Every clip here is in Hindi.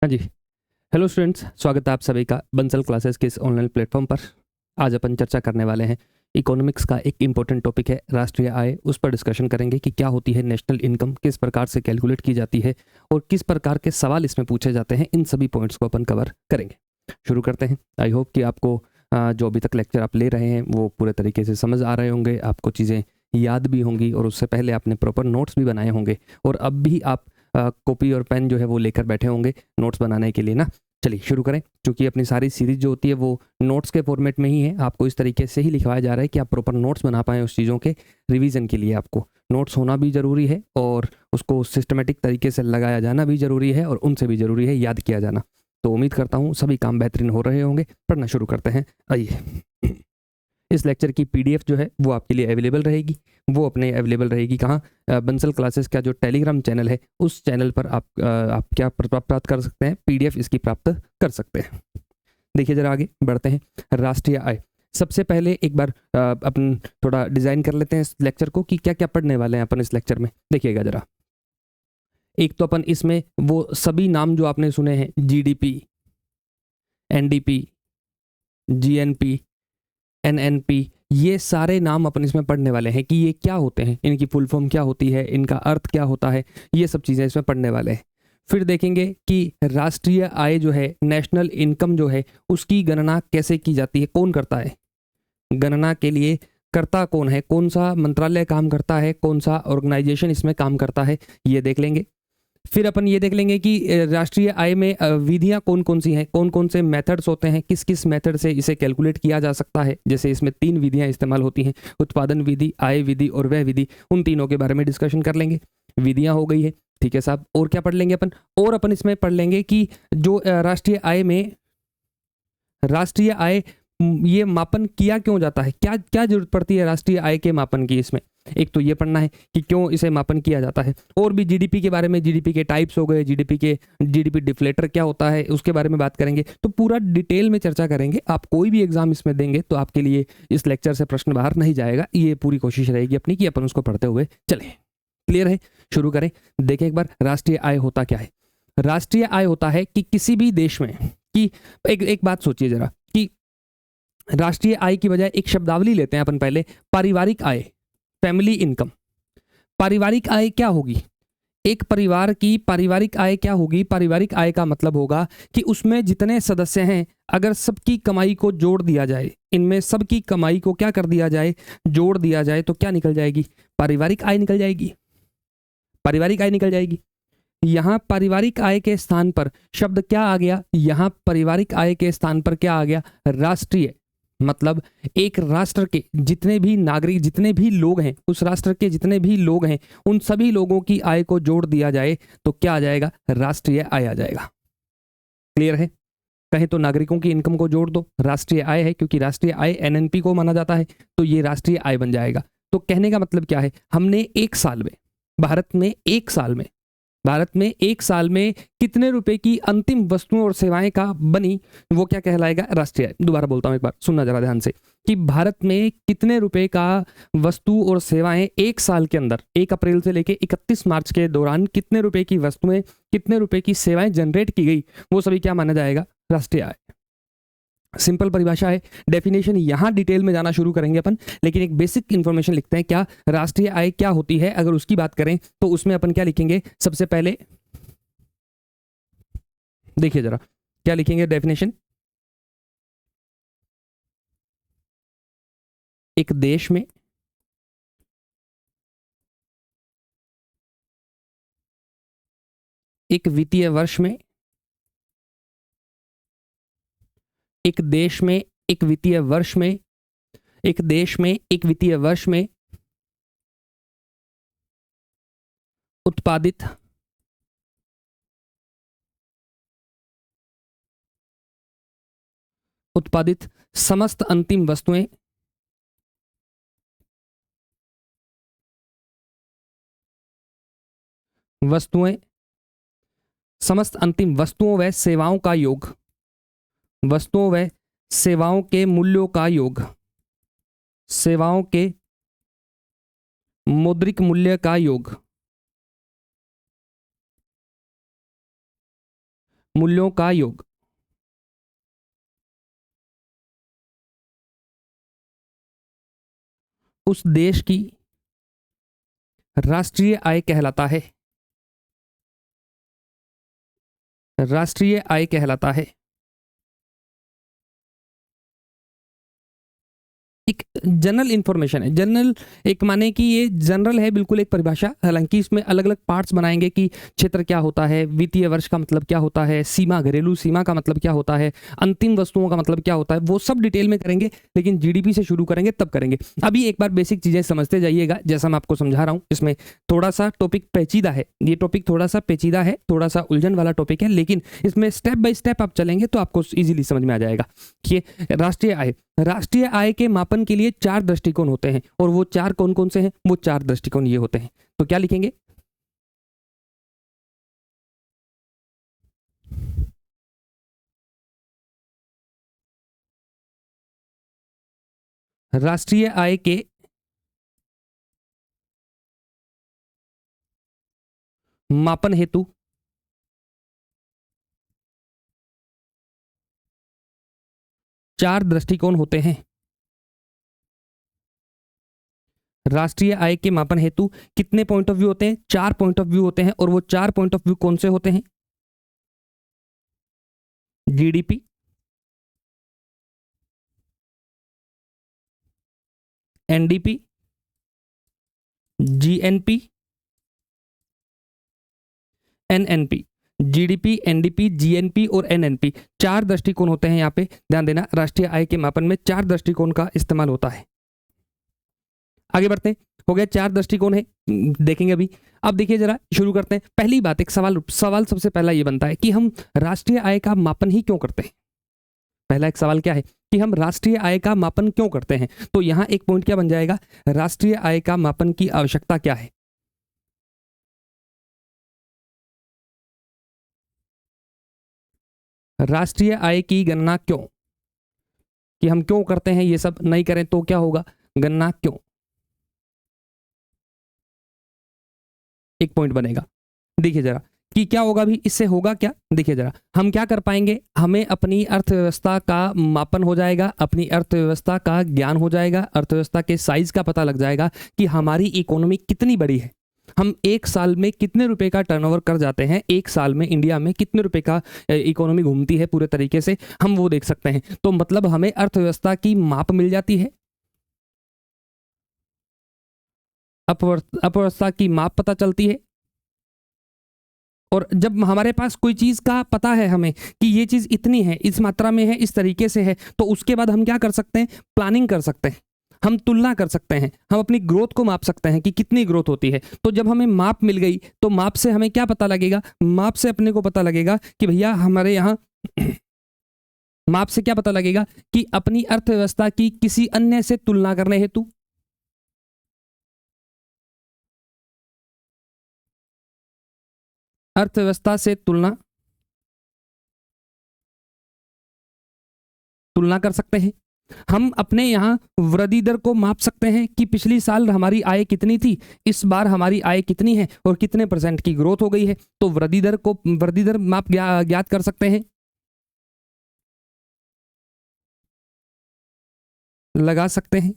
हाँ जी। हेलो स्टूडेंट्स, स्वागत है आप सभी का बंसल क्लासेस के इस ऑनलाइन प्लेटफॉर्म पर। आज अपन चर्चा करने वाले हैं इकोनॉमिक्स का एक इम्पोर्टेंट टॉपिक है राष्ट्रीय आय। उस पर डिस्कशन करेंगे कि क्या होती है नेशनल इनकम, किस प्रकार से कैलकुलेट की जाती है और किस प्रकार के सवाल इसमें पूछे जाते हैं। इन सभी पॉइंट्स को अपन कवर करेंगे। शुरू करते हैं। आई होप कि आपको जो अभी तक लेक्चर आप ले रहे हैं वो पूरे तरीके से समझ आ रहे होंगे, आपको चीज़ें याद भी होंगी और उससे पहले आपने प्रॉपर नोट्स भी बनाए होंगे और अब भी आप कॉपी और पेन जो है वो लेकर बैठे होंगे नोट्स बनाने के लिए ना। चलिए शुरू करें। क्योंकि अपनी सारी सीरीज जो होती है वो नोट्स के फॉर्मेट में ही है, आपको इस तरीके से ही लिखवाया जा रहा है कि आप प्रॉपर नोट्स बना पाएँ उस चीज़ों के रिवीजन के लिए। आपको नोट्स होना भी ज़रूरी है और उसको सिस्टमेटिक तरीके से लगाया जाना भी ज़रूरी है और उनसे भी ज़रूरी है याद किया जाना। तो उम्मीद करता हूँ सभी काम बेहतरीन हो रहे होंगे। पढ़ना शुरू करते हैं। आइए, इस लेक्चर की पीडीएफ जो है वो आपके लिए अवेलेबल रहेगी। वो अपने अवेलेबल रहेगी कहाँ? बंसल क्लासेस का जो टेलीग्राम चैनल है उस चैनल पर आप क्या प्राप्त कर सकते हैं? पीडीएफ इसकी प्राप्त कर सकते हैं। देखिए जरा आगे बढ़ते हैं। राष्ट्रीय आय, सबसे पहले एक बार अपन थोड़ा डिजाइन कर लेते हैं इस लेक्चर को कि क्या क्या पढ़ने वाले हैं अपन इस लेक्चर में। देखिएगा जरा, एक तो अपन इसमें वो सभी नाम जो आपने सुने हैं, जीडीपी, एनडीपी, जीएनपी, एनएनपी, ये सारे नाम अपन इसमें पढ़ने वाले हैं कि ये क्या होते हैं, इनकी फुल फॉर्म क्या होती है, इनका अर्थ क्या होता है, ये सब चीज़ें इसमें पढ़ने वाले हैं। फिर देखेंगे कि राष्ट्रीय आय जो है, नेशनल इनकम जो है, उसकी गणना कैसे की जाती है, कौन करता है गणना के लिए, करता कौन है, कौन सा मंत्रालय काम करता है, कौन सा ऑर्गेनाइजेशन इसमें काम करता है, ये देख लेंगे। फिर अपन ये देख लेंगे कि राष्ट्रीय आय में विधियां कौन कौन सी हैं, कौन कौन से मेथड्स होते हैं, किस किस मेथड से इसे कैलकुलेट किया जा सकता है। जैसे इसमें 3 विधियां इस्तेमाल होती हैं, उत्पादन विधि, आय विधि और व्यय विधि। उन तीनों के बारे में डिस्कशन कर लेंगे। विधियां हो गई है, ठीक है साहब। और क्या पढ़ लेंगे अपन? और अपन इसमें पढ़ लेंगे कि जो राष्ट्रीय आय में राष्ट्रीय आय ये मापन किया क्यों जाता है, क्या क्या जरूरत पड़ती है राष्ट्रीय आय के मापन की। इसमें एक तो ये पढ़ना है कि क्यों इसे मापन किया जाता है। और भी जीडीपी के बारे में, जीडीपी के टाइप्स हो गए, जीडीपी डिफ्लेटर क्या होता है उसके बारे में बात करेंगे। तो पूरा डिटेल में चर्चा करेंगे। आप कोई भी एग्जाम इसमें देंगे तो आपके लिए इस लेक्चर से प्रश्न बाहर नहीं जाएगा। ये पूरी कोशिश रहेगी अपनी कि अपन उसको पढ़ते हुए चले। क्लियर है? शुरू करें। देखें एक बार, राष्ट्रीय आय होता क्या है। राष्ट्रीय आय होता है कि किसी भी देश में कि एक बात सोचिए जरा कि राष्ट्रीय आय की बजाय एक शब्दावली लेते हैं अपन पहले, पारिवारिक आय, फैमिली इनकम। पारिवारिक आय क्या होगी? एक परिवार की पारिवारिक आय क्या होगी? पारिवारिक आय का मतलब होगा कि उसमें जितने सदस्य हैं, अगर सबकी कमाई को जोड़ दिया जाए, इनमें सबकी कमाई को क्या कर दिया जाए, जोड़ दिया जाए, तो क्या निकल जाएगी? पारिवारिक आय निकल जाएगी। पारिवारिक आय निकल जाएगी। यहां पारिवारिक आय के स्थान पर शब्द क्या आ गया? यहां पारिवारिक आय के स्थान पर क्या आ गया? राष्ट्रीय। मतलब एक राष्ट्र के जितने भी नागरिक, जितने भी लोग हैं, उस राष्ट्र के जितने भी लोग हैं, उन सभी लोगों की आय को जोड़ दिया जाए तो क्या आ जाएगा? राष्ट्रीय आय आ जाएगा। क्लियर है? कहें तो नागरिकों की इनकम को जोड़ दो, राष्ट्रीय आय है, क्योंकि राष्ट्रीय आय एनएनपी को माना जाता है, तो ये राष्ट्रीय आय बन जाएगा। तो कहने का मतलब क्या है? हमने एक साल में, भारत में एक साल में कितने रुपए की अंतिम वस्तुएं और सेवाएं का बनी, वो क्या कहलाएगा? राष्ट्रीय आय। दोबारा बोलता हूं, एक बार सुनना जरा ध्यान से, कि भारत में कितने रुपए का वस्तु और सेवाएं एक साल के अंदर, 1 अप्रैल से लेके 31 मार्च के दौरान कितने रुपए की वस्तुएं, कितने रुपए की सेवाएं जनरेट की गई, वो सभी क्या माना जाएगा? राष्ट्रीय आय। सिंपल परिभाषा है। डेफिनेशन यहां डिटेल में जाना शुरू करेंगे अपन, लेकिन एक बेसिक इंफॉर्मेशन लिखते हैं। क्या राष्ट्रीय आय क्या होती है अगर उसकी बात करें तो उसमें अपन क्या लिखेंगे? सबसे पहले देखिए जरा क्या लिखेंगे डेफिनेशन। एक देश में एक वित्तीय वर्ष में, एक देश में एक वित्तीय वर्ष में, एक देश में एक वित्तीय वर्ष में उत्पादित उत्पादित समस्त अंतिम वस्तुएं, वस्तुएं समस्त अंतिम वस्तुओं व सेवाओं का योग, वस्तुओं व सेवाओं के मूल्यों का योग, सेवाओं के मौद्रिक मूल्य का योग, मूल्यों का योग। उस देश की राष्ट्रीय आय कहलाता है। राष्ट्रीय आय कहलाता है। एक जनरल इंफॉर्मेशन है। जनरल एक माने कि ये जनरल है, बिल्कुल एक परिभाषा, हालांकि इसमें अलग अलग पार्ट्स बनाएंगे कि क्षेत्र क्या होता है, वित्तीय वर्ष का मतलब क्या होता है, सीमा, घरेलू सीमा का मतलब क्या होता है, अंतिम वस्तुओं का मतलब क्या होता है, वो सब डिटेल में करेंगे, लेकिन जीडीपी से शुरू करेंगे तब करेंगे। अभी एक बार बेसिक चीजें समझते जाइएगा, जैसा मैं आपको समझा रहा हूँ। इसमें थोड़ा सा टॉपिक पेचीदा है, ये टॉपिक थोड़ा सा पेचीदा है, थोड़ा सा उलझन वाला टॉपिक है, लेकिन इसमें स्टेप बाय स्टेप आप चलेंगे तो आपको इजीली समझ में आ जाएगा कि राष्ट्रीय आय। राष्ट्रीय आय के मापन के लिए 4 दृष्टिकोण होते हैं, और वो 4 कौन कौन से हैं? वो 4 दृष्टिकोण ये होते हैं। तो क्या लिखेंगे? राष्ट्रीय आय के मापन हेतु 4 दृष्टिकोण होते हैं। राष्ट्रीय आय के मापन हेतु कितने पॉइंट ऑफ व्यू होते हैं? 4 पॉइंट ऑफ व्यू होते हैं, और वो 4 पॉइंट ऑफ व्यू कौन से होते हैं? GDP, NDP, GNP, NNP. GDP, NDP, GNP और एनएनपी, 4 दृष्टिकोण होते हैं। यहां पे ध्यान देना, राष्ट्रीय आय के मापन में 4 दृष्टिकोण का इस्तेमाल होता है। आगे बढ़ते हैं। हो गया, 4 दृष्टिकोण है, देखेंगे अभी। अब देखिए जरा, शुरू करते हैं। पहली बात, एक सवाल सबसे पहला ये बनता है कि हम राष्ट्रीय आय का मापन ही क्यों करते हैं? पहला एक सवाल क्या है कि हम राष्ट्रीय आय का मापन क्यों करते हैं? तो यहां एक पॉइंट क्या बन जाएगा? राष्ट्रीय आय का मापन की आवश्यकता क्या है? राष्ट्रीय आय की गणना क्यों, कि हम क्यों करते हैं? ये सब नहीं करें तो क्या होगा? गणना क्यों, एक पॉइंट बनेगा। देखिए जरा कि क्या होगा भी, इससे होगा क्या, देखिए जरा। हम क्या कर पाएंगे? हमें अपनी अर्थव्यवस्था का मापन हो जाएगा, अपनी अर्थव्यवस्था का ज्ञान हो जाएगा, अर्थव्यवस्था के साइज का पता लग जाएगा कि हमारी इकोनॉमी कितनी बड़ी है, हम एक साल में कितने रुपए का टर्नओवर कर जाते हैं, एक साल में इंडिया में कितने रुपए का इकोनॉमी घूमती है पूरे तरीके से, हम वो देख सकते हैं। तो मतलब हमें अर्थव्यवस्था की माप मिल जाती है, अर्थव्यवस्था की माप पता चलती है। और जब हमारे पास कोई चीज़ का पता है हमें कि ये चीज़ इतनी है, इस मात्रा में है, इस तरीके से है, तो उसके बाद हम क्या कर सकते हैं? प्लानिंग कर सकते हैं, हम तुलना कर सकते हैं, हम अपनी ग्रोथ को माप सकते हैं कि कितनी ग्रोथ होती है। तो जब हमें माप मिल गई तो माप से हमें क्या पता लगेगा? माप से अपने को पता लगेगा कि भैया हमारे यहाँ माप से क्या पता लगेगा कि अपनी अर्थव्यवस्था की किसी अन्य से तुलना करने हेतु, अर्थव्यवस्था से तुलना कर सकते हैं। हम अपने यहाँ वृद्धि दर को माप सकते हैं कि पिछली साल हमारी आय कितनी थी, इस बार हमारी आय कितनी है, और कितने परसेंट की ग्रोथ हो गई है। तो वृद्धि दर माप ज्ञात कर सकते हैं, लगा सकते हैं।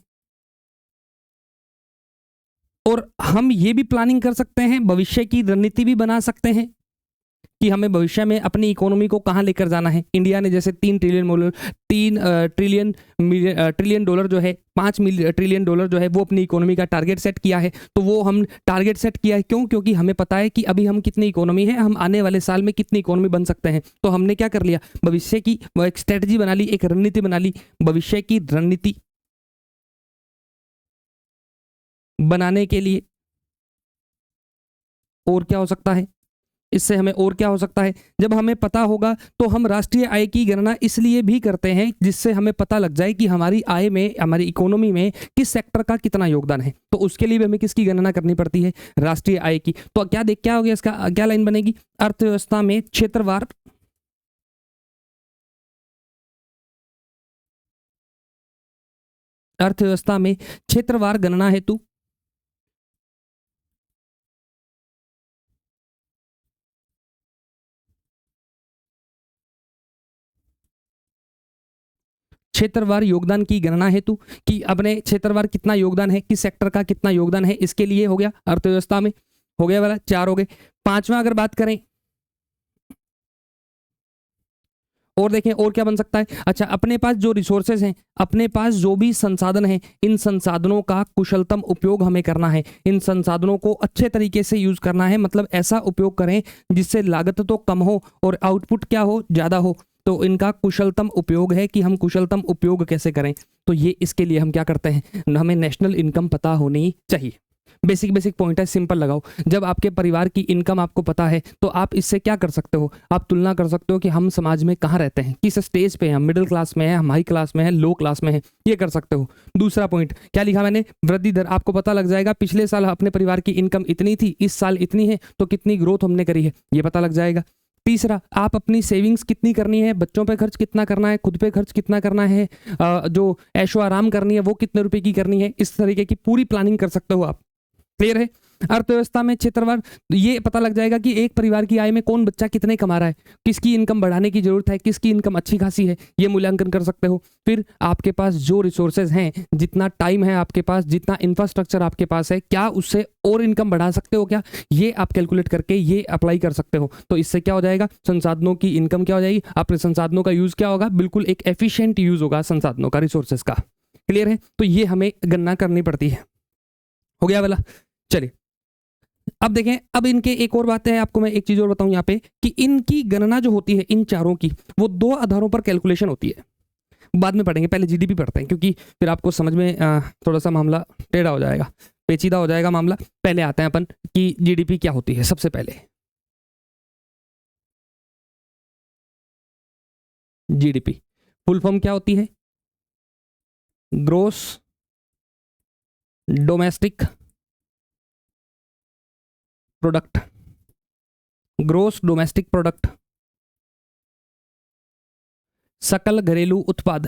और हम ये भी प्लानिंग कर सकते हैं, भविष्य की रणनीति भी बना सकते हैं कि हमें भविष्य में अपनी इकोनॉमी को कहाँ लेकर जाना है। इंडिया ने जैसे 3 ट्रिलियन डॉलर जो है, 5 ट्रिलियन डॉलर जो है, वो अपनी इकोनॉमी का टारगेट सेट किया है। तो वो हम टारगेट सेट किया है क्यों? क्योंकि हमें पता है कि अभी हम कितनी इकोनॉमी है, हम आने वाले साल में कितनी इकोनॉमी बन सकते हैं। तो हमने क्या कर लिया? भविष्य की वो एक स्ट्रेटजी बना ली, एक रणनीति बना ली। भविष्य की रणनीति बनाने के लिए और क्या हो सकता है? इससे हमें और क्या हो सकता है? जब हमें पता होगा तो हम राष्ट्रीय आय की गणना इसलिए भी करते हैं जिससे हमें पता लग जाए कि हमारी आय में, हमारी इकोनॉमी में किस सेक्टर का कितना योगदान है। तो उसके लिए भी हमें किसकी गणना करनी पड़ती है? राष्ट्रीय आय की। तो क्या हो गया इसका, क्या लाइन बनेगी? अर्थव्यवस्था में क्षेत्रवार अर्थव्यवस्था में क्षेत्रवार गणना हेतु क्षेत्रवार योगदान की गणना हेतु कि अपने क्षेत्रवार कितना योगदान है, किस सेक्टर का कितना योगदान है, इसके लिए हो गया अर्थव्यवस्था में, हो गया वाला 4 हो गए। 5वां अगर बात करें और देखें और क्या बन सकता है, अच्छा अपने पास जो रिसोर्सेज हैं, अपने पास जो भी संसाधन हैं, इन संसाधनों का कुशलतम उपयोग हमें करना है, इन संसाधनों को अच्छे तरीके से यूज करना है, मतलब ऐसा उपयोग करें जिससे लागत तो कम हो और आउटपुट क्या हो, ज्यादा हो। तो इनका कुशलतम उपयोग है कि हम कुशलतम उपयोग कैसे करें, तो ये इसके लिए हम क्या करते हैं, हमें नेशनल इनकम पता होनी चाहिए। बेसिक बेसिक पॉइंट है, सिंपल लगाओ। जब आपके परिवार की इनकम आपको पता है तो आप इससे क्या कर सकते हो, आप तुलना कर सकते हो कि हम समाज में कहाँ रहते हैं, किस स्टेज पे हैं, हम मिडिल क्लास में हैं, हम हाई क्लास में हैं, लो क्लास में हैं, ये कर सकते हो। दूसरा पॉइंट क्या लिखा मैंने, वृद्धि दर, आपको पता लग जाएगा पिछले साल अपने परिवार की इनकम इतनी थी, इस साल इतनी है, तो कितनी ग्रोथ हमने करी है, ये पता लग जाएगा। तीसरा, आप अपनी सेविंग्स कितनी करनी है, बच्चों पे खर्च कितना करना है, खुद पे खर्च कितना करना है, जो ऐशो आराम करनी है वो कितने रुपए की करनी है, इस तरीके की पूरी प्लानिंग कर सकते हो आप। क्लियर है। अर्थव्यवस्था में क्षेत्रवार ये पता लग जाएगा कि एक परिवार की आय में कौन बच्चा कितने कमा रहा है, किसकी इनकम बढ़ाने की जरूरत है, किसकी इनकम अच्छी खासी है, ये मूल्यांकन कर सकते हो। फिर आपके पास जो रिसोर्सेज हैं, जितना टाइम है आपके पास, जितना इंफ्रास्ट्रक्चर आपके पास है, क्या उससे और इनकम बढ़ा सकते हो क्या, ये आप कैलकुलेट करके ये अप्लाई कर सकते हो। तो इससे क्या हो जाएगा, संसाधनों की इनकम क्या हो जाएगी, आपके संसाधनों का यूज क्या होगा, बिल्कुल एक एफिशिएंट यूज होगा संसाधनों का, रिसोर्सेज का। क्लियर है। तो ये हमें गणना करनी पड़ती है। हो गया वाला। चलिए अब देखें, अब इनके एक और बात है, आपको मैं एक चीज और बताऊं यहाँ पे कि इनकी गणना जो होती है इन चारों की, वो 2 आधारों पर कैलकुलेशन होती है। बाद में पढ़ेंगे, पहले जीडीपी पढ़ते हैं क्योंकि फिर आपको समझ में थोड़ा सा मामला टेढ़ा हो जाएगा, पेचीदा हो जाएगा मामला। पहले आते हैं अपन कि जीडीपी क्या होती है। सबसे पहले जीडीपी फुल फॉर्म क्या होती है, gross domestic product, gross domestic product, सकल घरेलू उत्पाद,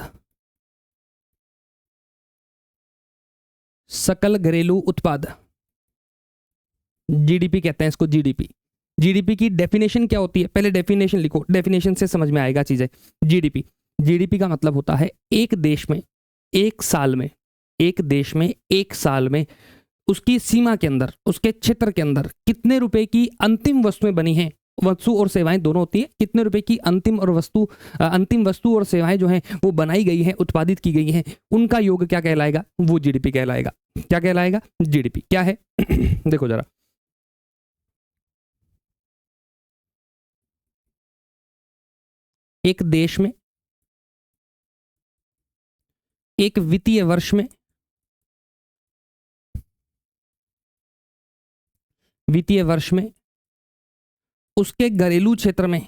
सकल घरेलू उत्पाद, जीडीपी कहते हैं इसको, जीडीपी। जीडीपी की डेफिनेशन क्या होती है, पहले डेफिनेशन लिखो, डेफिनेशन से समझ में आएगा चीजें। जीडीपी, जीडीपी का मतलब होता है एक देश में एक साल में, एक देश में एक साल में उसकी सीमा के अंदर, उसके क्षेत्र के अंदर कितने रुपए की अंतिम वस्तुएं बनी हैं, वस्तु और सेवाएं दोनों होती है, कितने रुपए की अंतिम वस्तु और सेवाएं जो हैं वो बनाई गई हैं, उत्पादित की गई हैं, उनका योग क्या कहलाएगा, वो जीडीपी कहलाएगा। क्या कहलाएगा, जीडीपी क्या है देखो जरा, एक देश में एक वित्तीय वर्ष में, वित्तीय वर्ष में उसके घरेलू क्षेत्र में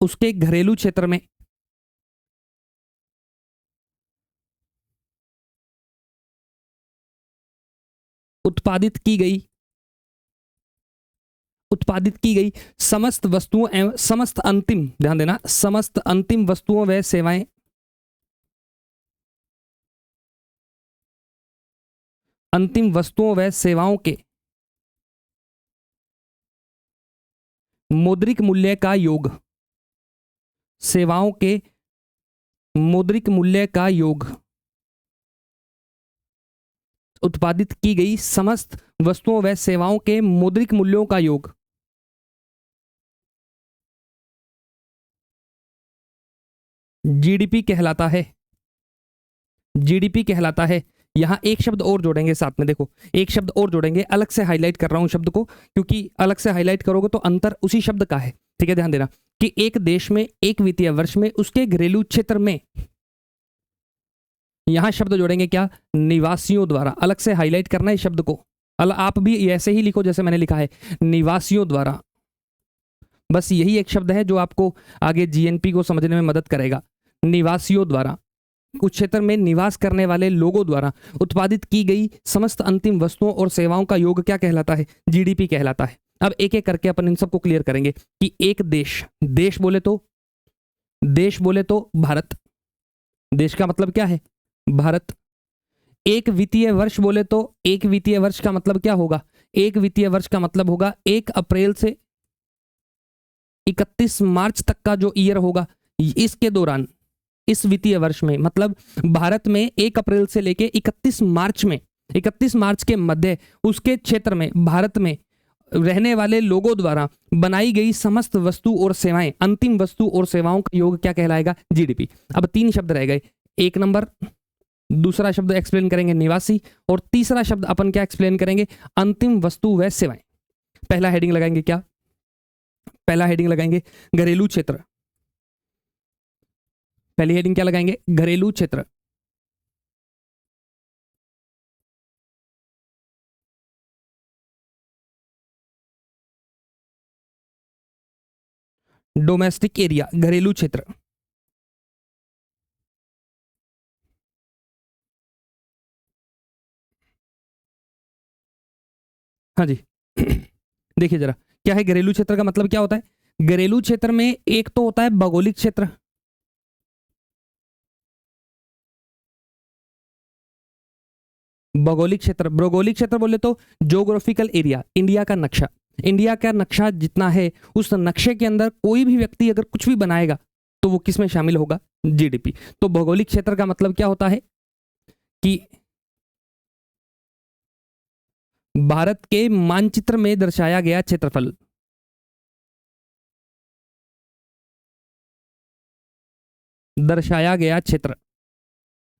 उसके घरेलू क्षेत्र में उत्पादित की गई समस्त वस्तुओं एवं समस्त अंतिम, ध्यान देना, समस्त अंतिम वस्तुओं व सेवाएं, अंतिम वस्तुओं व सेवाओं के मौद्रिक मूल्य का योग, सेवाओं के मौद्रिक मूल्य का योग, उत्पादित की गई समस्त वस्तुओं व सेवाओं के मौद्रिक मूल्यों का योग, जीडीपी कहलाता है। जीडीपी कहलाता है। यहां एक शब्द और जोड़ेंगे साथ में, देखो एक शब्द और जोड़ेंगे, अलग से हाईलाइट कर रहा हूं शब्द को, क्योंकि अलग से हाईलाइट करोगे तो अंतर उसी शब्द का है। ठीक है, ध्यान देना कि एक देश में एक वित्तीय वर्ष में उसके घरेलू क्षेत्र में, यहां शब्द जोड़ेंगे क्या, निवासियों द्वारा, अलग से हाईलाइट करना है शब्द को। आप भी ऐसे ही लिखो जैसे मैंने लिखा है, निवासियों द्वारा। बस यही एक शब्द है जो आपको आगे जीएनपी को समझने में मदद करेगा। निवासियों द्वारा, उस क्षेत्र में निवास करने वाले लोगों द्वारा उत्पादित की गई समस्त अंतिम वस्तुओं और सेवाओं का योग क्या कहलाता है, जीडीपी कहलाता है। अब एक एक करके अपन इन सबको क्लियर करेंगे कि एक देश, देश बोले तो भारत, देश का मतलब क्या है, भारत। एक वित्तीय वर्ष बोले तो एक वित्तीय वर्ष का मतलब क्या होगा, एक वित्तीय वर्ष का मतलब होगा 1 अप्रैल से 31 मार्च तक का जो ईयर होगा, इसके दौरान, इस वित्तीय वर्ष में, मतलब भारत में 1 अप्रैल से लेके 31 मार्च में, 31 मार्च के मध्य उसके क्षेत्र में भारत में रहने वाले लोगों द्वारा बनाई गई समस्त वस्तु और सेवाएं, अंतिम वस्तु और सेवाओं का योग क्या कहलाएगा? जीडीपी। अब 3 शब्द रह गए। 1 नंबर, दूसरा शब्द एक्सप्लेन करेंगे निवासी, और तीसरा शब्द अपन क्या एक्सप्लेन करेंगे? अंतिम वस्तु व सेवाएं। पहला हेडिंग लगाएंगे क्या? पहला हेडिंग लगाएंगे घरेलू क्षेत्र। पहली हेडिंग क्या लगाएंगे? घरेलू क्षेत्र। डोमेस्टिक एरिया, घरेलू क्षेत्र। हाँ जी। देखिए जरा, क्या है घरेलू क्षेत्र का मतलब? क्या होता है घरेलू क्षेत्र में? एक तो होता है भौगोलिक क्षेत्र, भौगोलिक क्षेत्र। भौगोलिक क्षेत्र बोले तो ज्योग्राफिकल एरिया, इंडिया का नक्शा। इंडिया का नक्शा जितना है, उस नक्शे के अंदर कोई भी व्यक्ति अगर कुछ भी बनाएगा तो वो किस में शामिल होगा? जीडीपी। तो भौगोलिक क्षेत्र का मतलब क्या होता है कि भारत के मानचित्र में दर्शाया गया क्षेत्रफल। दर्शाया गया क्षेत्र।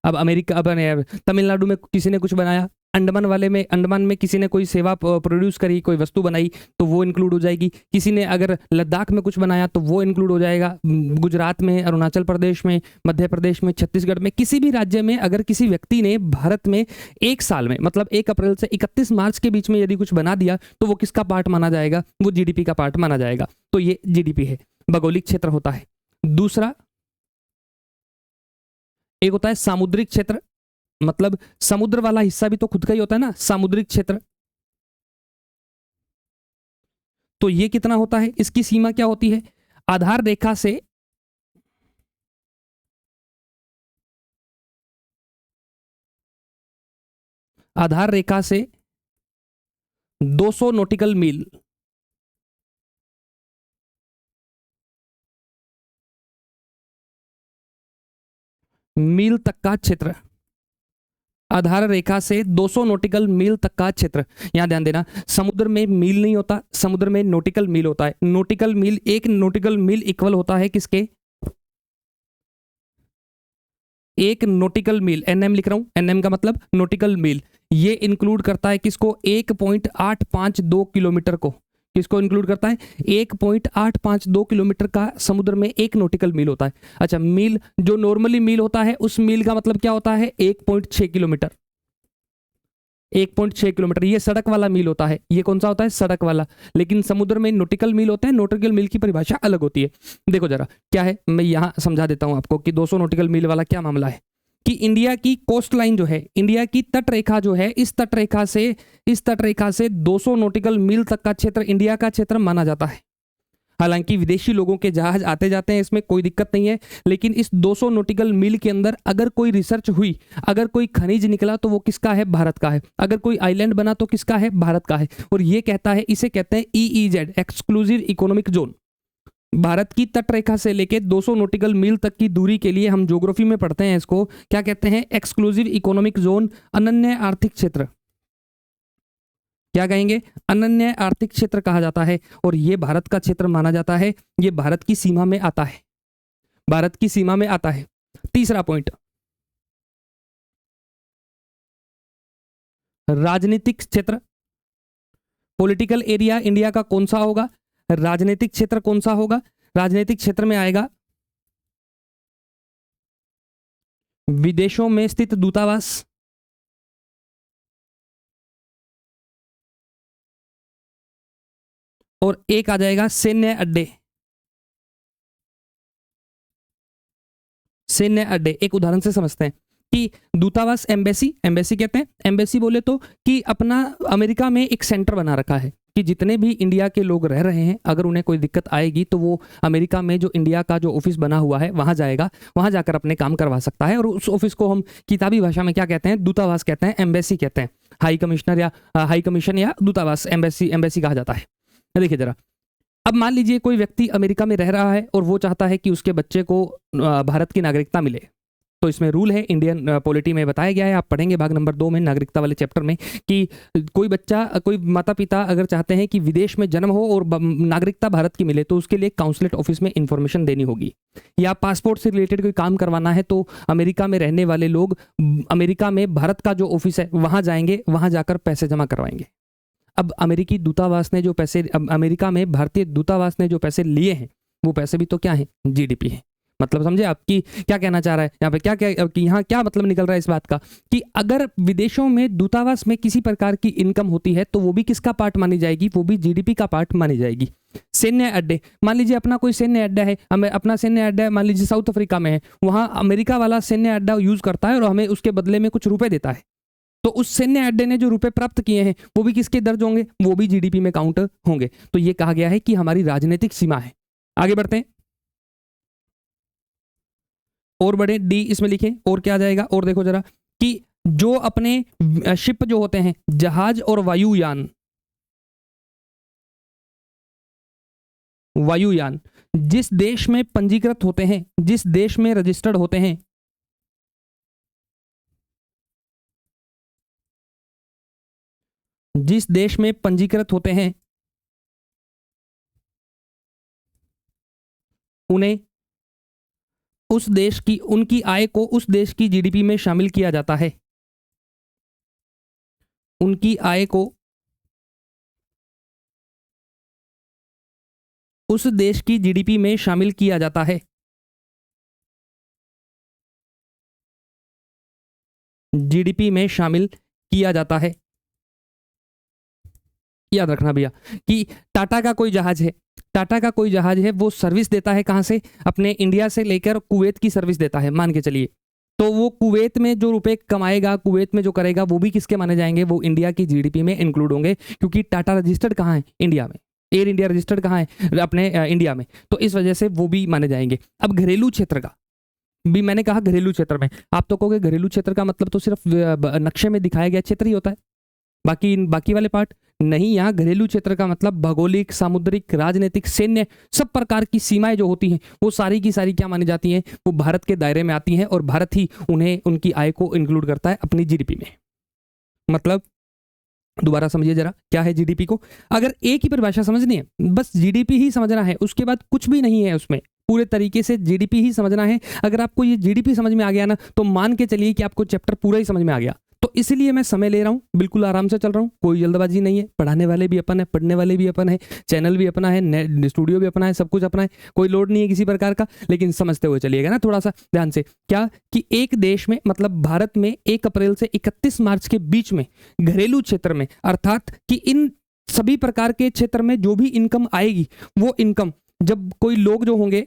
अब अमेरिका, अब तमिलनाडु में किसी ने कुछ बनाया, अंडमान वाले में, अंडमान में किसी ने कोई सेवा प्रोड्यूस करी, कोई वस्तु बनाई, तो वो इंक्लूड हो जाएगी। किसी ने अगर लद्दाख में कुछ बनाया तो वो इंक्लूड हो जाएगा। गुजरात में, अरुणाचल प्रदेश में, मध्य प्रदेश में, छत्तीसगढ़ में, किसी भी राज्य में अगर किसी व्यक्ति ने भारत में एक साल में, मतलब 1 अप्रैल से 31 मार्च के बीच में यदि कुछ बना दिया तो वो किसका पार्ट माना जाएगा? वो जीडीपी का पार्ट माना जाएगा। तो ये जीडीपी है, भौगोलिक क्षेत्र होता है। दूसरा, एक होता है सामुद्रिक क्षेत्र, मतलब समुद्र वाला हिस्सा भी तो खुद का ही होता है ना, सामुद्रिक क्षेत्र। तो ये कितना होता है? इसकी सीमा क्या होती है? आधार रेखा से आधार रेखा से 200 नॉटिकल मील, मील तक का क्षेत्र। आधार रेखा से 200 नॉटिकल मील तक का क्षेत्र। यहां ध्यान देना, समुद्र में मील नहीं होता, समुद्र में नॉटिकल मील होता है। नॉटिकल मील, एक नॉटिकल मील इक्वल होता है किसके? एक नॉटिकल मील, एनएम लिख रहा हूं, एनएम का मतलब नॉटिकल मील। ये इंक्लूड करता है किसको? 1.852 किलोमीटर को। किसको इंक्लूड करता है? 1.852 किलोमीटर का समुद्र में एक नॉटिकल मील होता है। अच्छा, मील जो नॉर्मली मील होता है, उस मील का मतलब क्या होता है? 1.6 किलोमीटर। 1.6 किलोमीटर ये सड़क वाला मील होता है। ये कौन सा होता है? सड़क वाला। लेकिन समुद्र में नॉटिकल मील होता है, नॉटिकल मील की परिभाषा अलग होती है। देखो जरा क्या है, मैं यहां समझा देता हूं आपको कि 200 नॉटिकल मील वाला क्या मामला है। कि इंडिया की कोस्ट लाइन जो है, इंडिया की तट रेखा जो है, इस तट रेखा से 200 नॉटिकल मील तक का क्षेत्र इंडिया का क्षेत्र माना जाता है। हालांकि विदेशी लोगों के जहाज आते जाते हैं, इसमें कोई दिक्कत नहीं है, लेकिन इस 200 नॉटिकल मील के अंदर अगर कोई रिसर्च हुई, अगर कोई खनिज निकला तो वो किसका है? भारत का है। अगर कोई आइलैंड बना तो किसका है? भारत का है। और ये कहता है, इसे कहते हैं EEZ, exclusive economic zone. Bharat की तट रेखा से लेके 200 नॉटिकल मील तक की दूरी के लिए, हम ज्योग्राफी में पढ़ते हैं इसको, क्या कहते हैं? एक्सक्लूसिव इकोनॉमिक जोन, अनन्य आर्थिक क्षेत्र। क्या कहेंगे? अनन्य आर्थिक क्षेत्र कहा जाता है। और यह भारत का क्षेत्र माना जाता है, यह भारत की सीमा में आता है, भारत की सीमा में आता है। तीसरा पॉइंट, राजनीतिक क्षेत्र। पॉलिटिकल एरिया इंडिया का कौन सा होगा? राजनीतिक क्षेत्र कौन सा होगा? राजनीतिक क्षेत्र में आएगा विदेशों में स्थित दूतावास, और एक आ जाएगा सैन्य अड्डे। सैन्य अड्डे एक उदाहरण से समझते हैं कि दूतावास, एम्बेसी, एम्बेसी कहते हैं। एम्बेसी बोले तो कि अपना अमेरिका में एक सेंटर बना रखा है, कि जितने भी इंडिया के लोग रह रहे हैं, अगर उन्हें कोई दिक्कत आएगी तो वो अमेरिका में जो इंडिया का जो ऑफिस बना हुआ है वहाँ जाएगा, वहाँ जाकर अपने काम करवा सकता है। और उस ऑफिस को हम किताबी भाषा में क्या कहते हैं, दूतावास कहते हैं, एम्बेसी कहते हैं। हाई कमिश्नर या हाई कमीशन या दूतावास, एम्बेसी, एम्बेसी कहा जाता है। देखिए जरा, अब मान लीजिए कोई व्यक्ति अमेरिका में रह रहा है और वो चाहता है कि उसके बच्चे को भारत की नागरिकता मिले। तो इसमें रूल है, इंडियन पॉलिटी में बताया गया है, आप पढ़ेंगे भाग नंबर 2 में, नागरिकता वाले चैप्टर में, कि कोई बच्चा, कोई माता पिता अगर चाहते हैं कि विदेश में जन्म हो और नागरिकता भारत की मिले तो उसके लिए काउंसलेट ऑफिस में इंफॉर्मेशन देनी होगी। या पासपोर्ट से रिलेटेड कोई काम करवाना है तो अमेरिका में रहने वाले लोग अमेरिका में भारत का जो ऑफिस है वहाँ जाएंगे, वहाँ जाकर पैसे जमा करवाएंगे। अब अमेरिकी दूतावास ने जो पैसे, अमेरिका में भारतीय दूतावास ने जो पैसे लिए हैं वो पैसे भी तो क्या है, जीडीपी है। मतलब समझे आपकी क्या कहना चाह रहा है यहाँ पे, क्या क्या कि यहाँ क्या मतलब निकल रहा है इस बात का कि अगर विदेशों में दूतावास में किसी प्रकार की इनकम होती है तो वो भी किसका पार्ट मानी जाएगी, वो भी जीडीपी का पार्ट मानी जाएगी। सैन्य अड्डे, मान लीजिए अपना कोई सैन्य अड्डा है, हमें अपना सैन्य अड्डा मान लीजिए साउथ अफ्रीका में है, वहाँ अमेरिका वाला सैन्य अड्डा यूज करता है और हमें उसके बदले में कुछ रुपए देता है, तो उस सैन्य अड्डे ने जो रुपए प्राप्त किए हैं वो भी किसके दर्ज होंगे, वो भी जीडीपी में काउंट होंगे। तो ये कहा गया है कि हमारी राजनीतिक सीमा है। आगे बढ़ते हैं और बढ़े, डी इसमें लिखें, और क्या आ जाएगा, और देखो जरा कि जो अपने शिप जो होते हैं, जहाज और वायुयान, वायुयान जिस देश में पंजीकृत होते हैं, जिस देश में रजिस्टर्ड होते हैं, जिस देश में पंजीकृत होते हैं, उन्हें उस देश की, उनकी आय को उस देश की जीडीपी में शामिल किया जाता है। उनकी आय को उस देश की जीडीपी में शामिल किया जाता है। जीडीपी में शामिल किया जाता है। याद रखना भैया कि टाटा का कोई जहाज है, टाटा का कोई जहाज है, वो सर्विस देता है कहाँ से, अपने इंडिया से लेकर कुवैत की सर्विस देता है, मान के चलिए। तो वो कुवैत में जो रुपए कमाएगा, कुवैत में जो करेगा, वो भी किसके माने जाएंगे, वो इंडिया की जीडीपी में इंक्लूड होंगे, क्योंकि टाटा रजिस्टर्ड कहाँ है, इंडिया में। एयर इंडिया रजिस्टर्ड कहाँ है, अपने इंडिया में, तो इस वजह से वो भी माने जाएंगे। अब घरेलू क्षेत्र का भी मैंने कहा, घरेलू क्षेत्र में आप तो कहोगे घरेलू क्षेत्र का मतलब तो सिर्फ नक्शे में दिखाया गया क्षेत्र ही होता है, बाकी वाले पार्ट नहीं। यहाँ घरेलू क्षेत्र का मतलब भौगोलिक, सामुद्रिक, राजनीतिक, सैन्य, सब प्रकार की सीमाएं जो होती हैं वो सारी की सारी क्या मानी जाती हैं, वो भारत के दायरे में आती हैं और भारत ही उन्हें, उनकी आय को इंक्लूड करता है अपनी जीडीपी में। मतलब दोबारा समझिए जरा, क्या है जीडीपी को, अगर एक ही परिभाषा समझनी है, बस जीडीपी ही समझना है, उसके बाद कुछ भी नहीं है उसमें, पूरे तरीके से जीडीपी ही समझना है। अगर आपको ये जीडीपी समझ में आ गया ना तो मान के चलिए कि आपको चैप्टर पूरा ही समझ में आ गया। तो इसलिए मैं समय ले रहा हूँ, बिल्कुल आराम से चल रहा हूँ, कोई जल्दबाजी नहीं है। पढ़ाने वाले भी अपन है, पढ़ने वाले भी अपन है, चैनल भी अपना है, स्टूडियो भी अपना है, सब कुछ अपना है, कोई लोड नहीं है किसी प्रकार का। लेकिन समझते हुए चलिएगा ना थोड़ा सा ध्यान से, क्या कि एक देश में, मतलब भारत में 1 अप्रैल से 31 मार्च के बीच में घरेलू क्षेत्र में, अर्थात कि इन सभी प्रकार के क्षेत्र में जो भी इनकम आएगी, वो इनकम जब कोई लोग जो होंगे,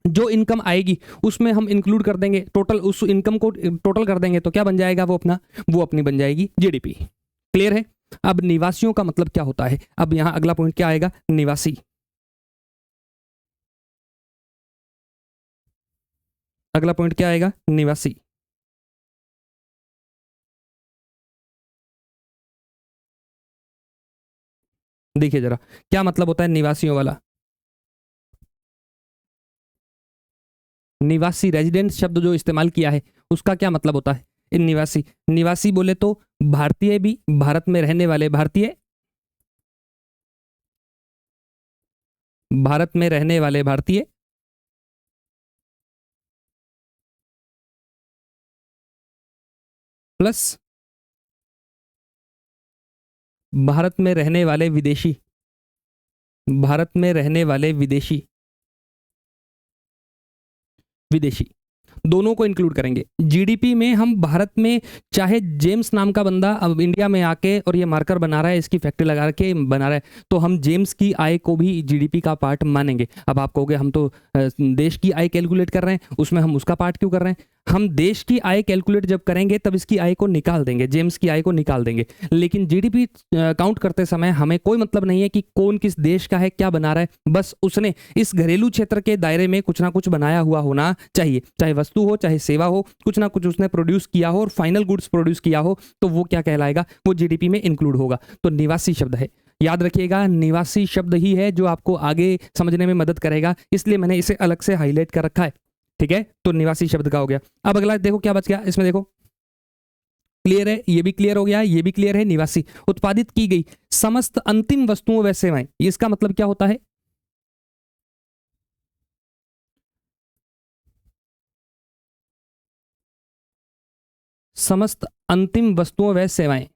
जो इनकम आएगी उसमें हम इंक्लूड कर देंगे, टोटल उस इनकम को टोटल कर देंगे, तो क्या बन जाएगा, वो अपनी बन जाएगी जीडीपी। क्लियर है। अब निवासियों का मतलब क्या होता है, अब यहां अगला पॉइंट क्या आएगा, निवासी। अगला पॉइंट क्या आएगा, निवासी। देखिए जरा क्या मतलब होता है निवासियों वाला। निवासी, रेजिडेंट शब्द जो इस्तेमाल किया है उसका क्या मतलब होता है, इन निवासी, निवासी बोले तो भारतीय भी, भारत में रहने वाले भारतीय, भारत में रहने वाले भारतीय, प्लस भारत में रहने वाले विदेशी, भारत में रहने वाले विदेशी, विदेशी दोनों को इंक्लूड करेंगे जीडीपी में। हम भारत में चाहे जेम्स नाम का बंदा अब इंडिया में आके और ये मार्कर बना रहा है, इसकी फैक्ट्री लगा के बना रहा है, तो हम जेम्स की आय को भी जीडीपी का पार्ट मानेंगे। अब आप कहोगे हम तो देश की आय कैलकुलेट कर रहे हैं, उसमें हम उसका पार्ट क्यों कर रहे हैं। हम देश की आय कैलकुलेट जब करेंगे तब इसकी आय को निकाल देंगे, जेम्स की आय को निकाल देंगे, लेकिन जीडीपी काउंट करते समय हमें कोई मतलब नहीं है कि कौन किस देश का है, क्या बना रहा है, बस उसने इस घरेलू क्षेत्र के दायरे में कुछ ना कुछ बनाया हुआ होना चाहिए, चाहे वस्तु हो चाहे सेवा हो, कुछ ना कुछ उसने प्रोड्यूस किया हो और फाइनल गुड्स प्रोड्यूस किया हो, तो वो क्या कहलाएगा, वो जीडीपी में इंक्लूड होगा। तो निवासी शब्द है, याद रखिएगा, निवासी शब्द ही है जो आपको आगे समझने में मदद करेगा, इसलिए मैंने इसे अलग से हाईलाइट कर रखा है। ठीक है, तो निवासी शब्द का हो गया। अब अगला देखो क्या बच गया इसमें, देखो क्लियर है, ये भी क्लियर हो गया, ये भी क्लियर है। निवासी, उत्पादित की गई समस्त अंतिम वस्तुओं व सेवाएं, इसका मतलब क्या होता है, समस्त अंतिम वस्तुओं व सेवाएं,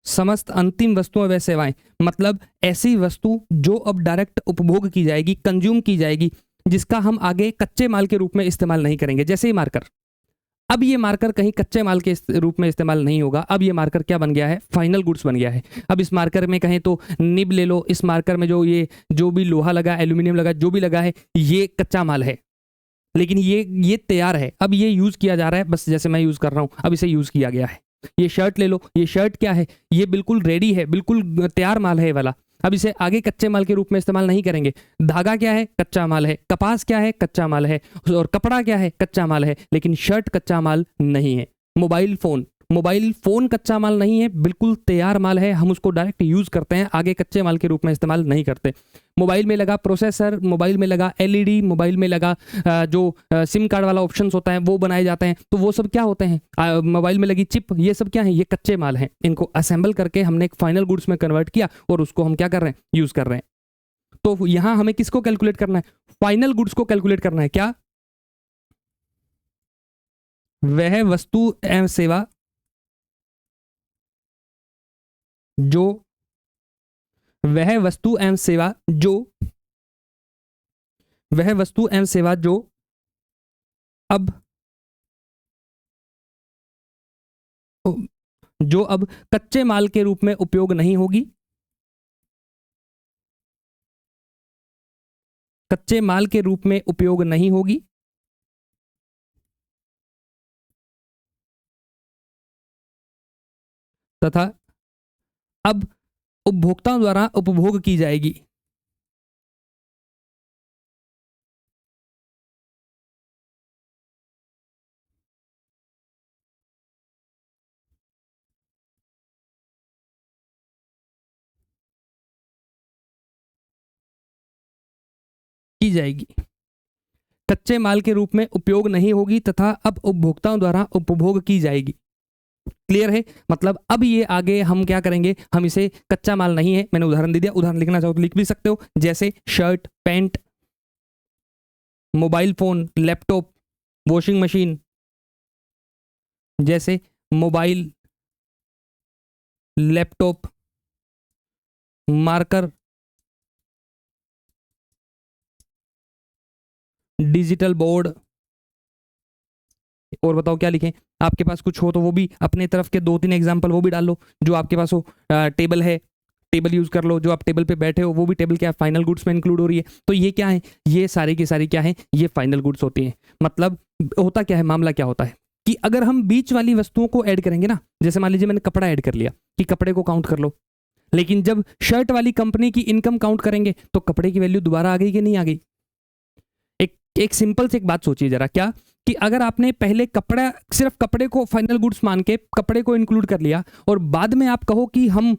समस्त अंतिम वस्तुएं व सेवाएं मतलब ऐसी वस्तु जो अब डायरेक्ट उपभोग की जाएगी, कंज्यूम की जाएगी, जिसका हम आगे कच्चे माल के रूप में इस्तेमाल नहीं करेंगे। जैसे ही मार्कर, अब ये मार्कर कहीं कच्चे माल के रूप में इस्तेमाल नहीं होगा, अब ये मार्कर क्या बन गया है, फाइनल गुड्स बन गया है। अब इस मार्कर में कहें तो निब ले लो, इस मार्कर में जो भी लोहा लगा, एल्यूमिनियम लगा, जो भी लगा है, ये कच्चा माल है, लेकिन ये तैयार है, अब ये यूज किया जा रहा है, बस जैसे मैं यूज कर रहा हूं, अब इसे यूज किया गया है। ये शर्ट ले लो, ये शर्ट क्या है, ये बिल्कुल रेडी है, बिल्कुल तैयार माल है ये वाला, अब इसे आगे कच्चे माल के रूप में इस्तेमाल नहीं करेंगे। धागा क्या है, कच्चा माल है, कपास क्या है, कच्चा माल है, और कपड़ा क्या है, कच्चा माल है, लेकिन शर्ट कच्चा माल नहीं है। मोबाइल फोन कच्चा माल नहीं है, बिल्कुल तैयार माल है, हम उसको डायरेक्ट यूज करते हैं, आगे कच्चे माल के रूप में इस्तेमाल नहीं करते। मोबाइल में लगा प्रोसेसर, मोबाइल में लगा एलईडी, मोबाइल में लगा जो सिम कार्ड वाला ऑप्शंस होता है वो बनाए जाते हैं, तो वो सब क्या होते हैं, मोबाइल में लगी चिप, ये सब क्या है, ये कच्चे माल हैं। इनको असेंबल करके हमने एक फाइनल गुड्स में कन्वर्ट किया और उसको हम क्या कर रहे हैं, यूज कर रहे हैं। तो यहां हमें किसको कैलकुलेट करना है, फाइनल गुड्स को कैलकुलेट करना है। क्या, वह वस्तु एवं सेवा जो, वह वस्तु एवं सेवा जो, वह वस्तु एवं सेवा अब जो अब कच्चे माल के रूप में उपयोग नहीं होगी, कच्चे माल के रूप में उपयोग नहीं होगी, तथा अब उपभोक्ताओं द्वारा उपभोग की जाएगी। की जाएगी, कच्चे माल के रूप में उपयोग नहीं होगी तथा अब उपभोक्ताओं द्वारा उपभोग की जाएगी। क्लियर है, मतलब अब ये आगे हम क्या करेंगे, हम इसे कच्चा माल नहीं है, मैंने उदाहरण दे दिया, उदाहरण लिखना चाहो तो लिख भी सकते हो, जैसे shirt, pant, mobile phone, laptop, washing machine, जैसे mobile, laptop, marker, digital board, और बताओ क्या लिखें, आपके पास कुछ हो तो वो भी अपने तरफ के 2-3 एग्जांपल वो भी डाल लो, जो आपके पास हो। टेबल है, टेबल यूज कर लो, जो आप टेबल पे बैठे हो वो भी टेबल क्या फाइनल गुड्स में इंक्लूड हो रही है। तो ये क्या है, ये सारी की सारी क्या है, ये फाइनल गुड्स होती हैं। मतलब होता क्या है, मामला क्या होता है कि अगर हम बीच वाली वस्तुओं को ऐड करेंगे ना, जैसे मान लीजिए मैंने कपड़ा ऐड कर लिया कि कपड़े को काउंट कर लो, लेकिन जब शर्ट वाली कंपनी की इनकम काउंट करेंगे तो कपड़े की वैल्यू दोबारा आ गई कि नहीं आ गई। एक सिंपल सी एक बात सोचिए जरा, क्या कि अगर आपने पहले कपड़ा, सिर्फ कपड़े को फाइनल गुड्स मान के कपड़े को इंक्लूड कर लिया और बाद में आप कहो कि हम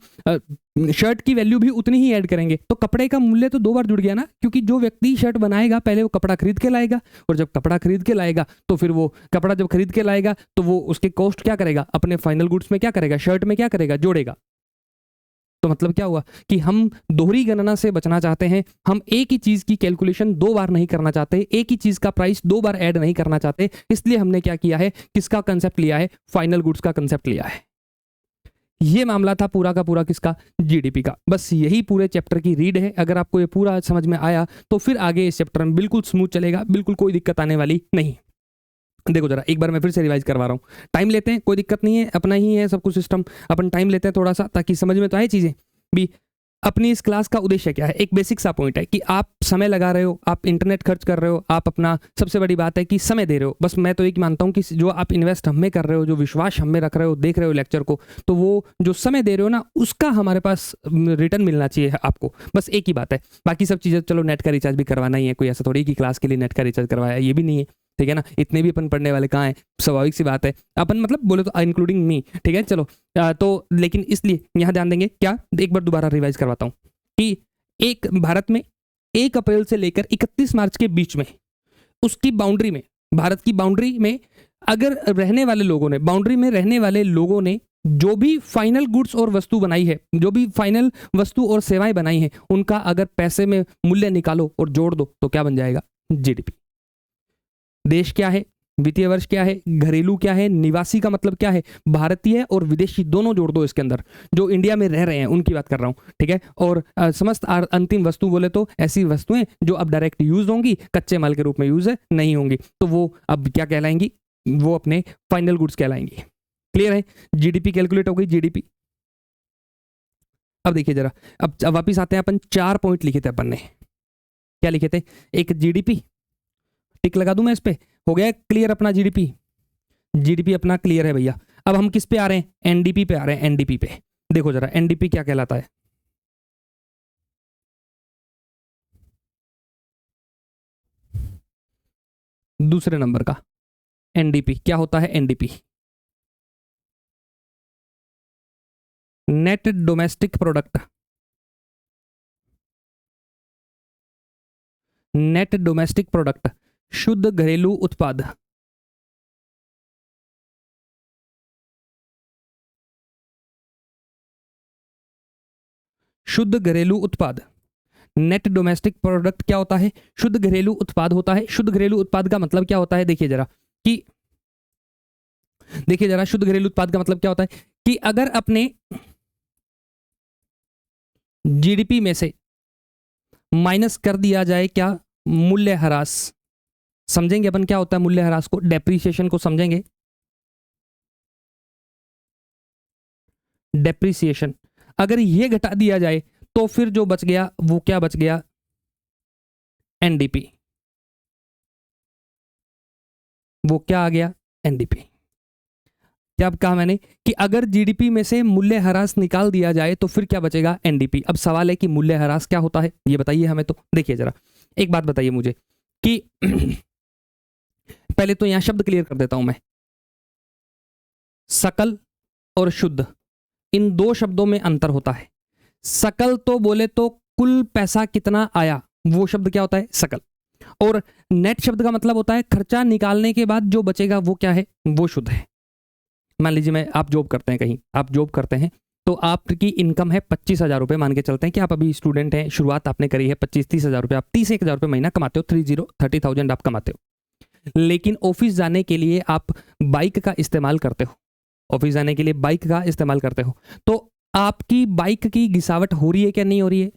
शर्ट की वैल्यू भी उतनी ही ऐड करेंगे, तो कपड़े का मूल्य तो 2 बार जुड़ गया ना, क्योंकि जो व्यक्ति शर्ट बनाएगा पहले वो कपड़ा खरीद के लाएगा, और जब कपड़ा खरीद के लाएगा तो फिर वो कपड़ा जब खरीद के लाएगा तो वो उसके कॉस्ट क्या करेगा, अपने फाइनल गुड्स में क्या करेगा, शर्ट में क्या करेगा, जोड़ेगा। तो मतलब क्या हुआ कि हम दोहरी गणना से बचना चाहते हैं, हम एक ही चीज की कैलकुलेशन 2 बार नहीं करना चाहते, एक ही चीज का प्राइस 2 बार ऐड नहीं करना चाहते, इसलिए हमने क्या किया है, किसका कंसेप्ट लिया है, फाइनल गुड्स का कंसेप्ट लिया है। ये मामला था पूरा का पूरा किसका, जीडीपी का। बस यही पूरे चैप्टर की रीड है। अगर आपको ये पूरा समझ में आया तो फिर आगे इस चैप्टर में बिल्कुल स्मूथ चलेगा, बिल्कुल कोई दिक्कत आने वाली नहीं। देखो जरा एक बार मैं फिर से रिवाइज करवा रहा हूँ, टाइम लेते हैं, कोई दिक्कत नहीं है, अपना ही है सब कुछ सिस्टम, अपन टाइम लेते हैं थोड़ा सा ताकि समझ में तो आए चीज़ें भी। अपनी इस क्लास का उद्देश्य क्या है, एक बेसिक सा पॉइंट है कि आप समय लगा रहे हो, आप इंटरनेट खर्च कर रहे हो, आप अपना, सबसे बड़ी बात है कि समय दे रहे हो। बस मैं तो एक मानता हूँ कि जो आप इन्वेस्ट हम में कर रहे हो, जो विश्वास हम में रख रहे हो, देख रहे हो लेक्चर को, तो वो जो समय दे रहे हो ना, उसका हमारे पास रिटर्न मिलना चाहिए आपको, बस एक ही बात है। बाकी सब चीज़ें चलो नेट का रिचार्ज भी करवाना ही है, कोई ऐसा थोड़ी कि क्लास के लिए नेट का रिचार्ज करवाया, ये भी नहीं है, ठीक है ना। इतने भी अपन पढ़ने वाले कहाँ हैं, स्वाभाविक सी बात है, अपन मतलब बोले तो इंक्लूडिंग मी, ठीक है चलो। तो लेकिन इसलिए यहाँ ध्यान देंगे क्या, एक बार दोबारा रिवाइज करवाता हूँ कि एक भारत में 1 अप्रैल से लेकर 31 मार्च के बीच में, उसकी बाउंड्री में, भारत की बाउंड्री में अगर रहने वाले लोगों ने, बाउंड्री में रहने वाले लोगों ने जो भी फाइनल गुड्स और वस्तु बनाई है, जो भी फाइनल वस्तु और सेवाएं बनाई हैं, उनका अगर पैसे में मूल्य निकालो और जोड़ दो तो क्या बन जाएगा, जीडीपी। देश क्या है, वित्तीय वर्ष क्या है, घरेलू क्या है, निवासी का मतलब क्या है, भारतीय और विदेशी दोनों जोड़ दो इसके अंदर, जो इंडिया में रह रहे हैं उनकी बात कर रहा हूं, ठीक है। और समस्त अंतिम वस्तु बोले तो ऐसी वस्तुएं जो अब डायरेक्ट यूज होंगी, कच्चे माल के रूप में यूज नहीं होंगी, तो वो अब क्या कहलाएंगी, वो अपने फाइनल गुड्स कहलाएंगी। क्लियर है, जीडीपी कैलकुलेट हो गई, जीडीपी। अब देखिए जरा, अब वापिस आते हैं, अपन 4 पॉइंट लिखे थे अपन ने, क्या लिखे थे, एक जीडीपी, टिक लगा दूं मैं इस पे, हो गया क्लियर अपना जीडीपी, जीडीपी अपना क्लियर है भैया। अब हम किस पे आ रहे हैं, एनडीपी पे आ रहे हैं, एनडीपी पे। देखो जरा एनडीपी क्या कहलाता है, दूसरे नंबर का एनडीपी क्या होता है, NDP net domestic product, net domestic product, शुद्ध घरेलू उत्पाद, शुद्ध घरेलू उत्पाद। नेट डोमेस्टिक प्रोडक्ट क्या होता है, शुद्ध घरेलू उत्पाद होता है। शुद्ध घरेलू उत्पाद का मतलब क्या होता है, देखिए जरा कि, देखिए जरा शुद्ध घरेलू उत्पाद का मतलब क्या होता है कि अगर अपने जीडीपी में से माइनस कर दिया जाए क्या, मूल्यह्रास, समझेंगे अपन क्या होता है मूल्यह्रास को, डेप्रीसिएशन को समझेंगे, डेप्रीसिएशन, अगर ये घटा दिया जाए तो फिर जो बच गया वो क्या बच गया, एनडीपी, वो क्या आ गया, एनडीपी। क्या कहा मैंने कि अगर जीडीपी में से मूल्यह्रास निकाल दिया जाए तो फिर क्या बचेगा, एनडीपी। अब सवाल है कि मूल्यह्रास क्या होता है, ये बताइए हमें। तो देखिए जरा एक बात बताइए मुझे कि पहले तो यहां शब्द क्लियर कर देता हूं मैं, सकल और शुद्ध, इन 2 शब्दों में अंतर होता है। सकल तो बोले तो कुल पैसा कितना आया, वो शब्द क्या होता है, सकल। और नेट शब्द का मतलब होता है खर्चा निकालने के बाद जो बचेगा वो क्या है, वो शुद्ध है। मान लीजिए मैं, आप जॉब करते हैं, कहीं आप जॉब करते हैं, तो आपकी इनकम है 25,000 रुपये, मान के चलते हैं कि आप अभी स्टूडेंट हैं, शुरुआत आपने करी है 25-30 हज़ार रुपये, आप 31,000 रुपये महीना कमाते हो, 30,000 आप कमाते हो। लेकिन ऑफिस जाने के लिए आप बाइक का इस्तेमाल करते हो, ऑफिस जाने के लिए बाइक का इस्तेमाल करते हो, तो आपकी बाइक की घिसावट हो रही है क्या, नहीं हो रही है।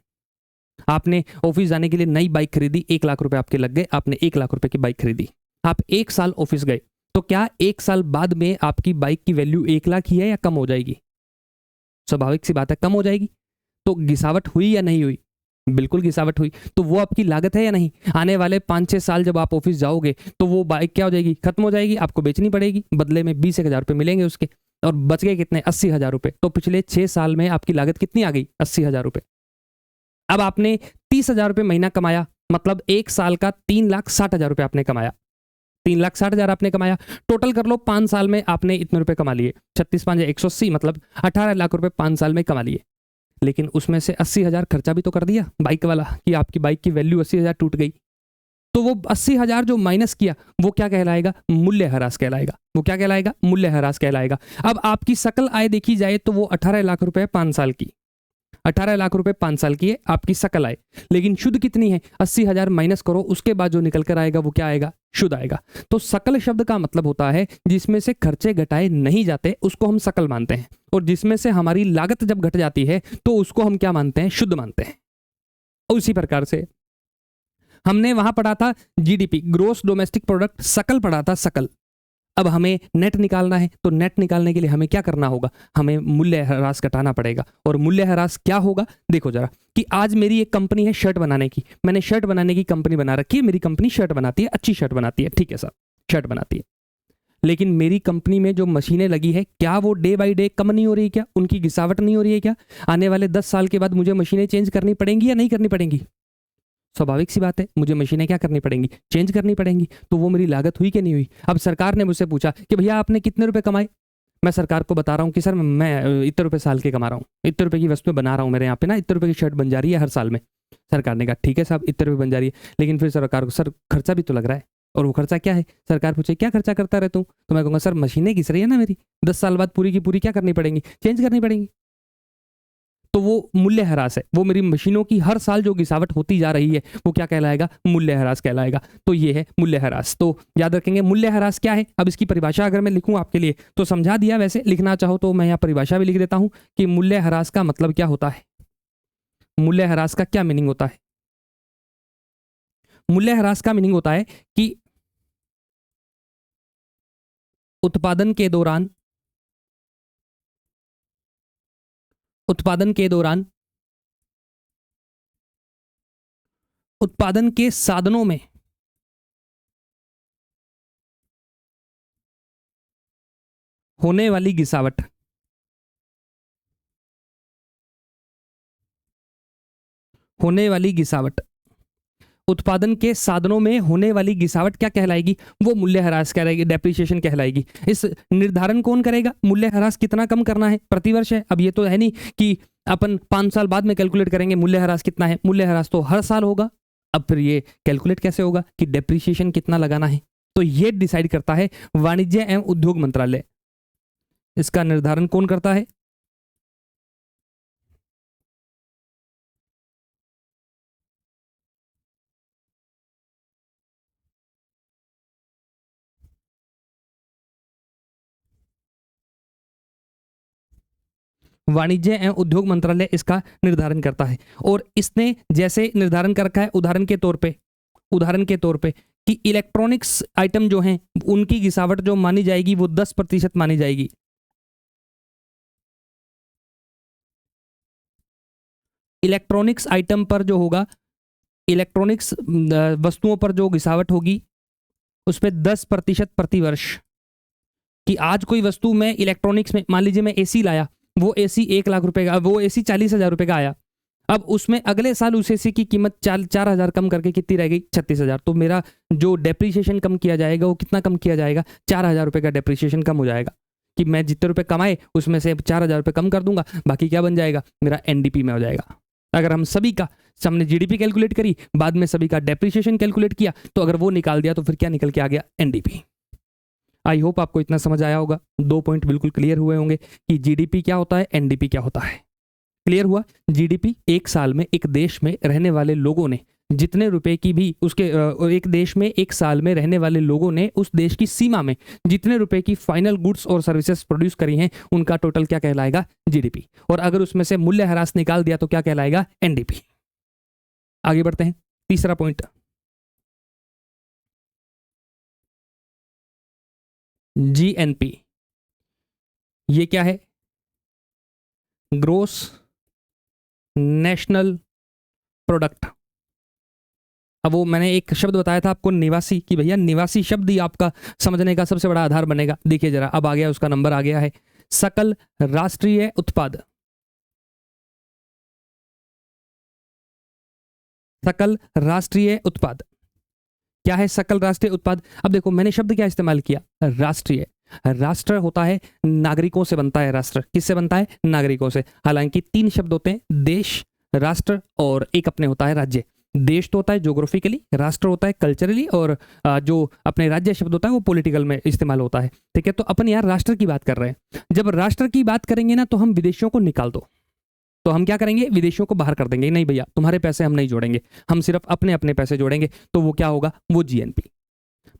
आपने ऑफिस जाने के लिए नई बाइक खरीदी, 1 लाख रुपए आपके लग गए, आपने 1 लाख रुपए की बाइक खरीदी, आप 1 साल ऑफिस गए, तो क्या 1 साल बाद में आपकी बाइक की वैल्यू 1 लाख ही है या कम हो जाएगी, स्वाभाविक सी बात है कम हो जाएगी। तो घिसावट हुई या नहीं हुई, बिल्कुल घिसावट हुई। तो वो आपकी लागत है या नहीं, आने वाले 5-6 साल जब आप ऑफिस जाओगे तो वो बाइक क्या हो जाएगी, खत्म हो जाएगी, आपको बेचनी पड़ेगी, बदले में 20,000 रुपये मिलेंगे उसके, और बच गए कितने, 80,000 रुपये। तो पिछले 6 साल में आपकी लागत कितनी आ गई, 80,000 रुपये। अब आपने 30,000 रुपये महीना कमाया, मतलब 1 साल का 3,60,000 रुपये आपने कमाया, 3,60,000 आपने कमाया, टोटल कर लो 5 साल में आपने इतने रुपए कमा लिए, 36 5 180, मतलब 18 लाख रुपए 5 साल में कमा लिए। लेकिन उसमें से 80,000 खर्चा भी तो कर दिया बाइक वाला, कि आपकी बाइक की वैल्यू 80,000 टूट गई। तो वो 80,000 जो माइनस किया वो क्या कहलाएगा, मूल्यह्रास कहलाएगा। वो क्या कहलाएगा, मूल्यह्रास कहलाएगा। अब आपकी सकल आय देखी जाए तो वो 18 लाख रुपए 5 साल की, 18 लाख रुपए 5 साल की है आपकी सकल आय। लेकिन शुद्ध कितनी है, 80,000 माइनस करो, उसके बाद जो निकल कर आएगा वो क्या आएगा, शुद्ध आएगा। तो सकल शब्द का मतलब होता है जिसमें से खर्चे घटाए नहीं जाते उसको हम सकल मानते हैं, और जिसमें से हमारी लागत जब घट जाती है तो उसको हम क्या मानते हैं, शुद्ध मानते हैं। उसी प्रकार से हमने वहां पढ़ा था जीडीपी, ग्रोस डोमेस्टिक प्रोडक्ट, सकल पढ़ा था, सकल। अब हमें नेट निकालना है, तो नेट निकालने के लिए हमें क्या करना होगा, हमें मूल्य ह्रास घटाना पड़ेगा। और मूल्य ह्रास क्या होगा, देखो जरा, कि आज मेरी एक कंपनी है शर्ट बनाने की, मैंने शर्ट बनाने की कंपनी बना रखी है, मेरी कंपनी शर्ट बनाती है, अच्छी शर्ट बनाती है, ठीक है सर, शर्ट बनाती है। लेकिन मेरी कंपनी में जो मशीनें लगी है, क्या वो डे बाई डे कम नहीं हो रही है, क्या उनकी गिसावट नहीं हो रही है, क्या आने वाले 10 साल के बाद मुझे मशीनें चेंज करनी पड़ेंगी या नहीं करनी पड़ेंगी? स्वाभाविक सी बात है, मुझे मशीनें क्या करनी पड़ेंगी, चेंज करनी पड़ेंगी। तो वो मेरी लागत हुई कि नहीं हुई? अब सरकार ने मुझसे पूछा कि भैया आपने कितने रुपए कमाए, मैं सरकार को बता रहा हूँ कि सर मैं इतने रुपए साल के कमा रहा हूँ, इतने रुपए की वस्तुएं बना रहा हूँ, मेरे यहाँ पे ना इतने रुपए की शर्ट बन जा रही है हर साल में। सरकार ने कहा ठीक है साहब, इतने रुपए बन जा रही है, लेकिन फिर सरकार को सर खर्चा भी तो लग रहा है, और वो खर्चा क्या है? सरकार पूछे क्या खर्चा करता रहता हूँ, तो मैं कहूँगा सर मशीनें घिस रही है ना मेरी, 10 साल बाद पूरी की पूरी क्या करनी पड़ेंगी, चेंज करनी पड़ेंगी। तो वो मूल्य ह्रास है, वो मेरी मशीनों की हर साल जो गिसावट होती जा रही है वो क्या कहलाएगा, मूल्य ह्रास कहलाएगा। तो ये है मूल्य ह्रास। तो याद रखेंगे मूल्य ह्रास क्या है। अब इसकी परिभाषा अगर मैं लिखूं आपके लिए तो समझा दिया, वैसे लिखना चाहो तो मैं यहाँ परिभाषा भी लिख देता हूं कि मूल्य ह्रास का मतलब क्या होता है, मूल्य ह्रास का क्या मीनिंग होता है। मूल्य ह्रास का मीनिंग होता है कि उत्पादन के दौरान उत्पादन के साधनों में होने वाली गिसावट, उत्पादन के साधनों में होने वाली गिसावट क्या कहलाएगी, वो मूल्य ह्रास कहलाएगी, डेप्रिसिएशन कहलाएगी। इस निर्धारण कौन करेगा, मूल्य ह्रास कितना कम करना है, प्रतिवर्ष है। अब ये तो है नहीं कि अपन 5 साल बाद में कैलकुलेट करेंगे मूल्य ह्रास कितना है, मूल्य ह्रास तो हर साल होगा। अब फिर ये कैलकुलेट कैसे होगा कि डेप्रिसिएशन कितना लगाना है, तो ये डिसाइड करता है वाणिज्य एवं उद्योग मंत्रालय। इसका निर्धारण कौन करता है, वाणिज्य एवं उद्योग मंत्रालय इसका निर्धारण करता है। और इसने जैसे निर्धारण कर रखा है, उदाहरण के तौर पे कि इलेक्ट्रॉनिक्स आइटम जो हैं उनकी गिसावट जो मानी जाएगी वो 10% मानी जाएगी। इलेक्ट्रॉनिक्स आइटम पर जो होगा, इलेक्ट्रॉनिक्स वस्तुओं पर जो गिसावट होगी उस पर 10% प्रतिवर्ष। कि आज कोई वस्तु में इलेक्ट्रॉनिक्स में, मान लीजिए मैं एसी लाया, वो एसी 1 लाख रुपए का, वो एसी 40,000 रुपए का आया। अब उसमें अगले साल उस एसी की कीमत 4,000 कम करके कितनी रह गई, 36,000। तो मेरा जो डेप्रिसिएशन कम किया जाएगा वो कितना कम किया जाएगा, 4,000 रुपए का डेप्रिसिएशन कम हो जाएगा। कि मैं जितने रुपए कमाए उसमें से 4,000 रुपए कम कर दूंगा, बाकी क्या बन जाएगा, मेरा एनडीपी में हो जाएगा। अगर हम सभी का, हमने जीडीपी कैलकुलेट करी, बाद में सभी का डेप्रिसिएशन कैलकुलेट किया, तो अगर वो निकाल दिया तो फिर क्या निकल के आ गया, एनडीपी। आई होप आपको इतना समझ आया होगा, 2 पॉइंट बिल्कुल क्लियर हुए होंगे कि जीडीपी क्या होता है, एनडीपी क्या होता है। क्लियर हुआ। जीडीपी एक साल में एक देश में रहने वाले लोगों ने जितने रुपए की भी उसके एक देश में एक साल में रहने वाले लोगों ने उस देश की सीमा में जितने रुपए की फाइनल गुड्स और सर्विसेज प्रोड्यूस करी हैं उनका टोटल क्या कहलाएगा, जीडीपी। और अगर उसमें से मूल्य ह्रास निकाल दिया तो क्या कहलाएगा, एनडीपी। आगे बढ़ते हैं, तीसरा पॉइंट, जीएनपी। ये क्या है, ग्रोस नेशनल प्रोडक्ट। अब वो मैंने एक शब्द बताया था आपको, निवासी, कि भैया निवासी शब्द ही आपका समझने का सबसे बड़ा आधार बनेगा। देखिए जरा, अब आ गया, उसका नंबर आ गया है, सकल राष्ट्रीय उत्पाद। सकल राष्ट्रीय उत्पाद क्या है, सकल राष्ट्रीय उत्पाद। अब देखो मैंने शब्द क्या इस्तेमाल किया, राष्ट्रीय। राष्ट्र होता है, नागरिकों से बनता है राष्ट्र। किससे बनता है, नागरिकों से। हालांकि 3 शब्द होते हैं, देश, राष्ट्र और एक अपने होता है राज्य। देश तो होता है ज्योग्राफिकली, राष्ट्र होता है कल्चरली, और जो अपने राज्य शब्द होता है वो पॉलिटिकल में इस्तेमाल होता है। ठीक है, तो अपन यार राष्ट्र की बात कर रहे हैं। जब राष्ट्र की बात करेंगे ना तो हम विदेशियों को निकाल दो, तो हम क्या करेंगे, विदेशियों को बाहर कर देंगे। नहीं भैया तुम्हारे पैसे हम नहीं जोड़ेंगे, हम सिर्फ अपने अपने पैसे जोड़ेंगे। तो वो क्या होगा, वो जीएनपी।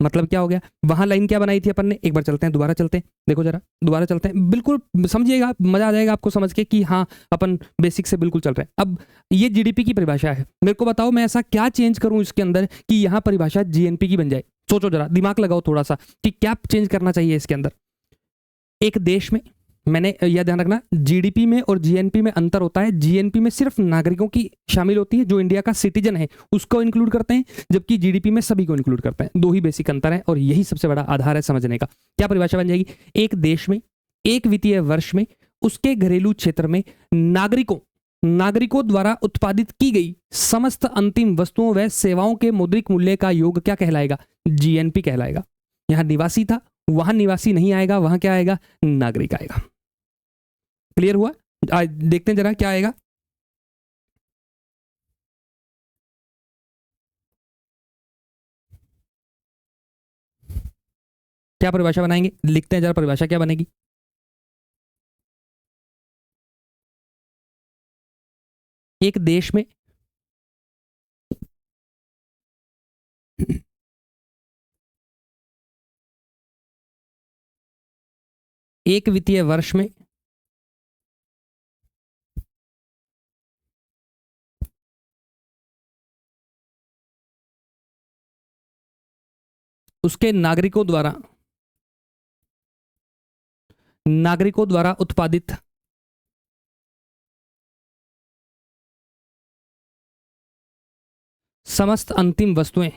मतलब क्या हो गया, वहां लाइन क्या बनाई थी अपन ने, एक बार चलते हैं, दोबारा चलते हैं, देखो जरा, दोबारा चलते हैं, बिल्कुल समझिएगा, मजा आ जाएगा आपको समझ के कि हाँ अपन बेसिक से बिल्कुल चल रहे हैं। अब ये जीडीपी की परिभाषा है, मेरे को बताओ मैं ऐसा क्या चेंज करूं इसके अंदर कि यहां परिभाषा जीएनपी की बन जाए। सोचो जरा, दिमाग लगाओ थोड़ा सा कि क्या चेंज करना चाहिए इसके अंदर। एक देश में, मैंने यह ध्यान रखना, जीडीपी में और जीएनपी में अंतर होता है। जीएनपी में सिर्फ नागरिकों की शामिल होती है, जो इंडिया का सिटीजन है उसको इंक्लूड करते हैं, जबकि जीडीपी में सभी को इंक्लूड करते हैं। दो ही बेसिक अंतर है और यही सबसे बड़ा आधार है समझने का। क्या परिभाषा बन जाएगी? एक देश में एक वित्तीय वर्ष में उसके घरेलू क्षेत्र में नागरिकों द्वारा उत्पादित की गई समस्त अंतिम वस्तुओं व सेवाओं के मौद्रिक मूल्य का योग क्या कहलाएगा? जीएनपी कहलाएगा। यहां निवासी था, वहां निवासी नहीं आएगा, वहां क्या आएगा? नागरिक आएगा। क्लियर हुआ? आज देखते हैं जरा क्या आएगा। क्या परिभाषा बनाएंगे? लिखते हैं जरा, परिभाषा क्या बनेगी? एक देश में एक वित्तीय वर्ष में उसके नागरिकों द्वारा उत्पादित समस्त अंतिम वस्तुएं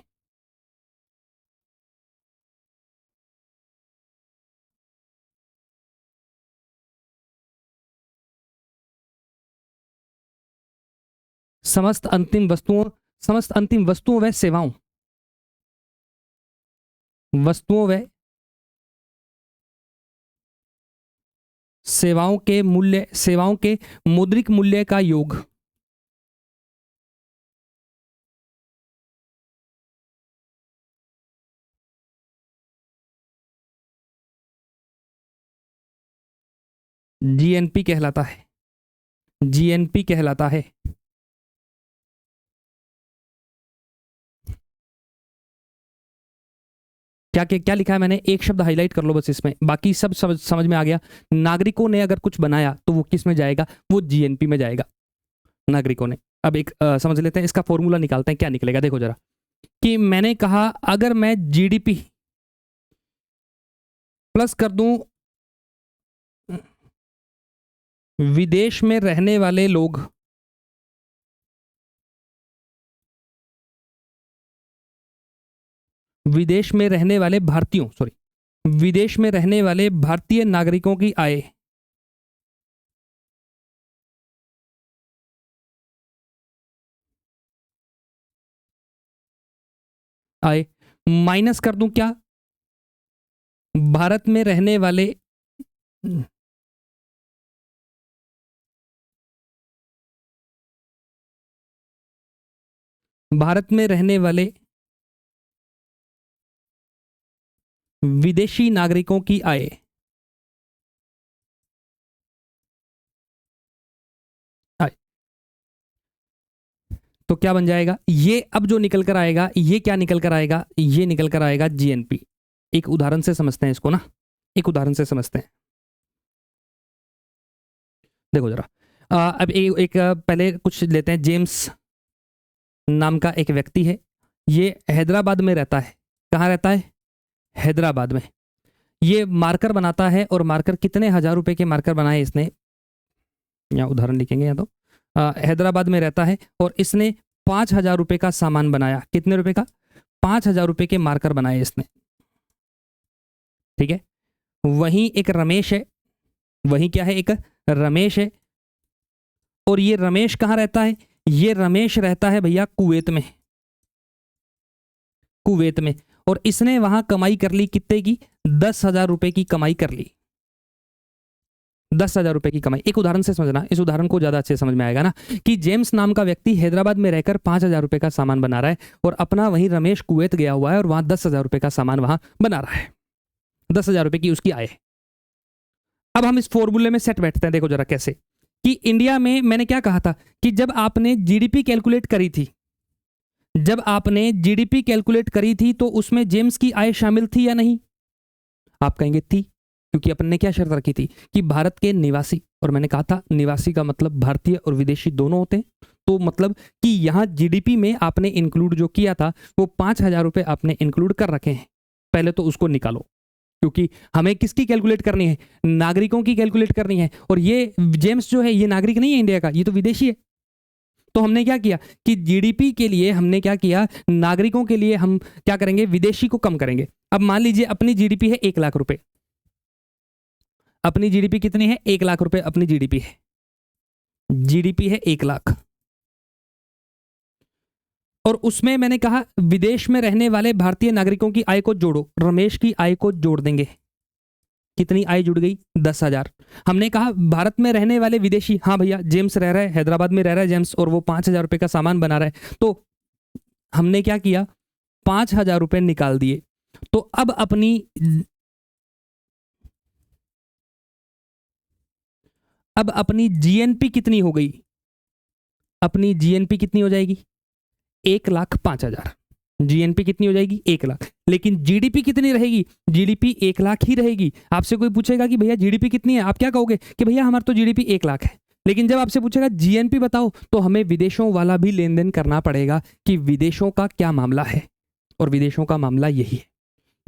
समस्त अंतिम वस्तुओं व सेवाओं के मौद्रिक मूल्य का योग जीएनपी कहलाता है। जीएनपी कहलाता है। क्या लिखा है मैंने? एक शब्द हाईलाइट कर लो बस इसमें, बाकी सब समझ में आ गया। नागरिकों ने अगर कुछ बनाया तो वो किस में जाएगा? वो जीएनपी में जाएगा, नागरिकों ने। अब एक समझ लेते हैं, इसका फॉर्मूला निकालते हैं, क्या निकलेगा देखो जरा। कि मैंने कहा अगर मैं जीडीपी प्लस कर दूं विदेश में रहने वाले लोग, विदेश में रहने वाले भारतीय नागरिकों की आय माइनस कर दूं क्या? भारत में रहने वाले विदेशी नागरिकों की आय। तो क्या बन जाएगा ये? अब जो निकल कर आएगा, ये क्या निकल कर आएगा? ये निकल कर आएगा जीएनपी। एक उदाहरण से समझते हैं इसको ना, एक उदाहरण से समझते हैं। देखो जरा, अब एक पहले कुछ लेते हैं। जेम्स नाम का एक व्यक्ति है, ये हैदराबाद में रहता है। कहाँ रहता है? हैदराबाद में। ये मार्कर बनाता है, और मार्कर कितने हजार रुपए के मार्कर बनाए इसने, यहाँ उदाहरण लिखेंगे। यहाँ तो हैदराबाद में रहता है और इसने 5,000 रुपए का सामान बनाया। कितने रुपए का? 5,000 रुपए के मार्कर बनाए इसने। ठीक है। वहीं एक रमेश है, वहीं क्या है? एक रमेश है। और ये रमेश कहाँ रहता है? ये रमेश रहता है भैया कुवैत में। कुवैत में। और इसने वहां कमाई कर ली कितने की? 10,000 रुपए की कमाई कर ली। 10,000 रुपए की कमाई। एक उदाहरण से समझना, इस उदाहरण को ज्यादा अच्छे समझ में आएगा ना, कि जेम्स नाम का व्यक्ति हैदराबाद में रहकर 5,000 रुपए का सामान बना रहा है, और अपना वहीं रमेश कुवैत गया हुआ है और वहां 10,000 रुपए का सामान वहां बना रहा है। 10,000 रुपए की उसकी आय। अब हम इस फॉर्मूले में सेट बैठते हैं। देखो जरा कैसे, कि इंडिया में मैंने क्या कहा था कि जब आपने जीडीपी कैलकुलेट करी थी, तो उसमें जेम्स की आय शामिल थी या नहीं? आप कहेंगे थी, क्योंकि अपन ने क्या शर्त रखी थी कि भारत के निवासी, और मैंने कहा था निवासी का मतलब भारतीय और विदेशी दोनों होते हैं, तो मतलब कि यहाँ जीडीपी में आपने इंक्लूड जो किया था वो 5,000 रुपये आपने इंक्लूड कर रखे हैं। पहले तो उसको निकालो, क्योंकि हमें किसकी कैलकुलेट करनी है, नागरिकों की कैलकुलेट करनी है। और ये जेम्स जो है ये नागरिक नहीं है इंडिया का, ये तो विदेशी है। तो हमने क्या किया कि जीडीपी के लिए हमने क्या किया, नागरिकों के लिए हम क्या करेंगे, विदेशी को कम करेंगे। अब मान लीजिए अपनी जीडीपी है 1,00,000 रुपए, अपनी जीडीपी कितनी है, 1,00,000 रुपए अपनी जीडीपी है, जीडीपी है 1,00,000। और उसमें मैंने कहा विदेश में रहने वाले भारतीय नागरिकों की आय को जोड़ो, रमेश की आय को जोड़ देंगे। कितनी आय जुड़ गई, 10,000। हमने कहा भारत में रहने वाले विदेशी, हाँ भैया जेम्स रह रहा है, हैदराबाद में रह रहा है जेम्स, और वो 5,000 रुपए का सामान बना रहा है। तो हमने क्या किया, 5,000 रुपए निकाल दिए। तो अब अपनी जीएनपी कितनी हो गई, अपनी जीएनपी कितनी हो जाएगी, 1,05,000। जीएनपी कितनी हो जाएगी, 1,00,000। लेकिन जीडीपी कितनी रहेगी, जीडीपी 1,00,000 ही रहेगी। आपसे कोई पूछेगा कि भैया जीडीपी कितनी है, आप क्या कहोगे कि भैया हमारा तो जीडीपी 1,00,000 है। लेकिन जब आपसे पूछेगा जीएनपी बताओ, तो हमें विदेशों वाला भी लेन देन करना पड़ेगा कि विदेशों का क्या मामला है। और विदेशों का मामला यही है,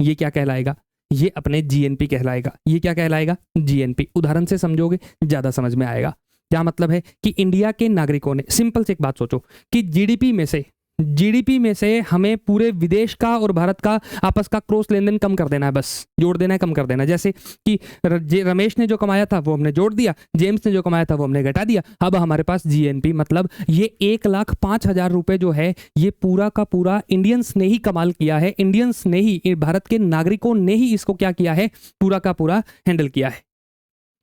ये क्या कहलाएगा, ये अपने जीएनपी कहलाएगा। ये क्या कहलाएगा, जीएनपी। उदाहरण से समझोगे ज्यादा समझ में आएगा। क्या मतलब है कि इंडिया के नागरिकों ने, सिंपल से एक बात सोचो कि जीडीपी में से हमें पूरे विदेश का और भारत का आपस का क्रॉस लेन देन कम कर देना है, बस जोड़ देना है, कम कर देना है। जैसे कि रमेश ने जो कमाया था वो हमने जोड़ दिया, जेम्स ने जो कमाया था वो हमने घटा दिया। अब हमारे पास जीएनपी, मतलब ये 1,05,000 रुपए जो है ये पूरा का पूरा इंडियंस ने ही कमाल किया है, इंडियंस ने ही, भारत के नागरिकों ने ही इसको क्या किया है, पूरा का पूरा हैंडल किया है।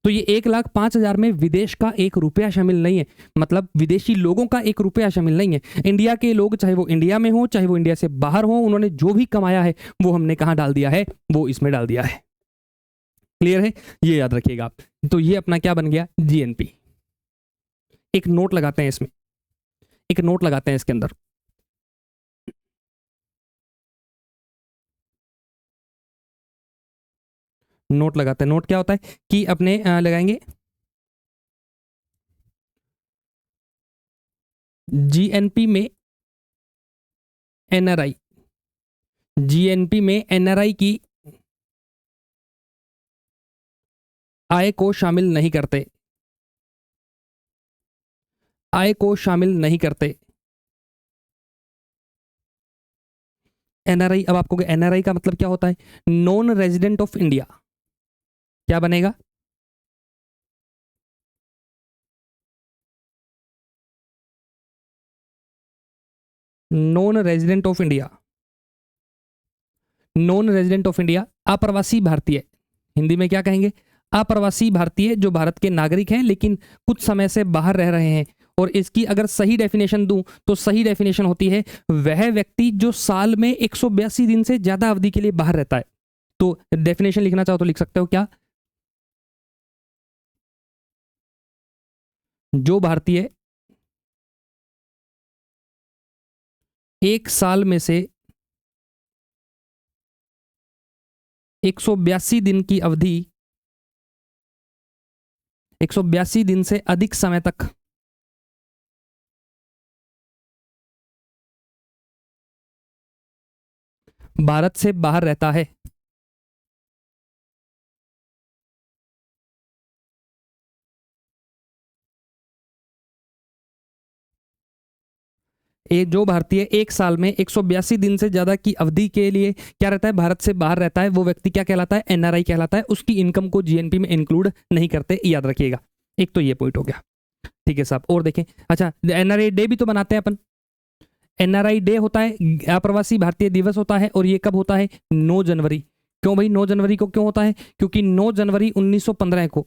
तो ये 1,05,000 में विदेश का 1 रुपया शामिल नहीं है, मतलब विदेशी लोगों का 1 रुपया शामिल नहीं है। इंडिया के लोग, चाहे वो इंडिया में हो चाहे वो इंडिया से बाहर हो, उन्होंने जो भी कमाया है वो हमने कहां डाल दिया है, वो इसमें डाल दिया है। क्लियर है, ये याद रखिएगा आप। तो ये अपना क्या बन गया, जीएनपी। एक नोट लगाते हैं इसमें, एक नोट लगाते हैं इसके अंदर। नोट लगाते हैं, नोट क्या होता है कि अपने लगाएंगे जीएनपी में एनआरआई, जीएनपी में एनआरआई की आय को शामिल नहीं करते, आय को शामिल नहीं करते। एनआरआई, अब आपको एनआरआई का मतलब क्या होता है, नॉन रेजिडेंट ऑफ इंडिया। क्या बनेगा, non resident of India, non resident of India, अप्रवासी भारतीय। हिंदी में क्या कहेंगे, अप्रवासी भारतीय, जो भारत के नागरिक हैं लेकिन कुछ समय से बाहर रह रहे हैं। और इसकी अगर सही डेफिनेशन दूं तो सही डेफिनेशन होती है वह व्यक्ति जो साल में 182 दिन से ज्यादा अवधि के लिए बाहर रहता है। तो डेफिनेशन लिखना चाहो तो लिख सकते हो, क्या, जो भारतीय एक साल में से 182 दिन की अवधि, 182 दिन से अधिक समय तक भारत से बाहर रहता है, ये जो भारतीय एक साल में 182 दिन से ज्यादा की अवधि के लिए क्या रहता है, भारत से बाहर रहता है, वो व्यक्ति क्या कहलाता है, एनआरआई कहलाता है। उसकी इनकम को जीएनपी में इंक्लूड नहीं करते, याद रखिएगा। एक तो ये पॉइंट हो गया, ठीक है साहब। और देखें, अच्छा एनआरआई डे भी तो बनाते हैं अपन, एनआरआई डे होता है, अप्रवासी भारतीय दिवस होता है, और ये कब होता है, 9 जनवरी। क्यों भाई 9 जनवरी को क्यों होता है, क्योंकि 9 जनवरी 1915 को,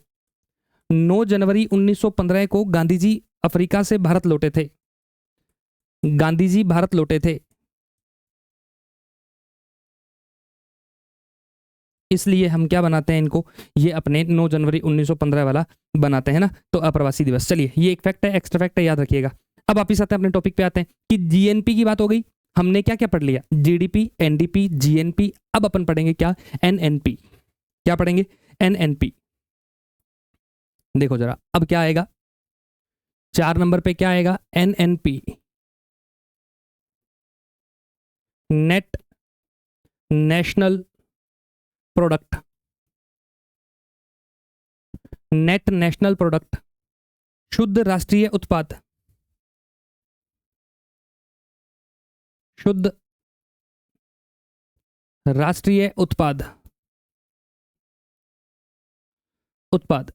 9 जनवरी 1915 को गांधी जी अफ्रीका से भारत लौटे थे, गांधी जी भारत लौटे थे, इसलिए हम क्या बनाते हैं इनको, ये अपने 9 जनवरी 1915 वाला बनाते हैं ना। तो अप्रवासी दिवस, चलिए ये एक फैक्ट है, एक्स्ट्रा फैक्ट है, याद रखिएगा। अब वापिस आते हैं अपने टॉपिक पे, आते हैं कि जीएनपी की बात हो गई, हमने क्या क्या पढ़ लिया, जीडीपी, एनडीपी, जीएनपी। अब अपन पढ़ेंगे क्या, एनएनपी। क्या पढ़ेंगे, एनएनपी। देखो जरा अब क्या आएगा, 4 नंबर पे क्या आएगा, NNP, net national product, net national product, शुद्ध राष्ट्रीय उत्पाद, शुद्ध राष्ट्रीय उत्पाद, उत्पाद।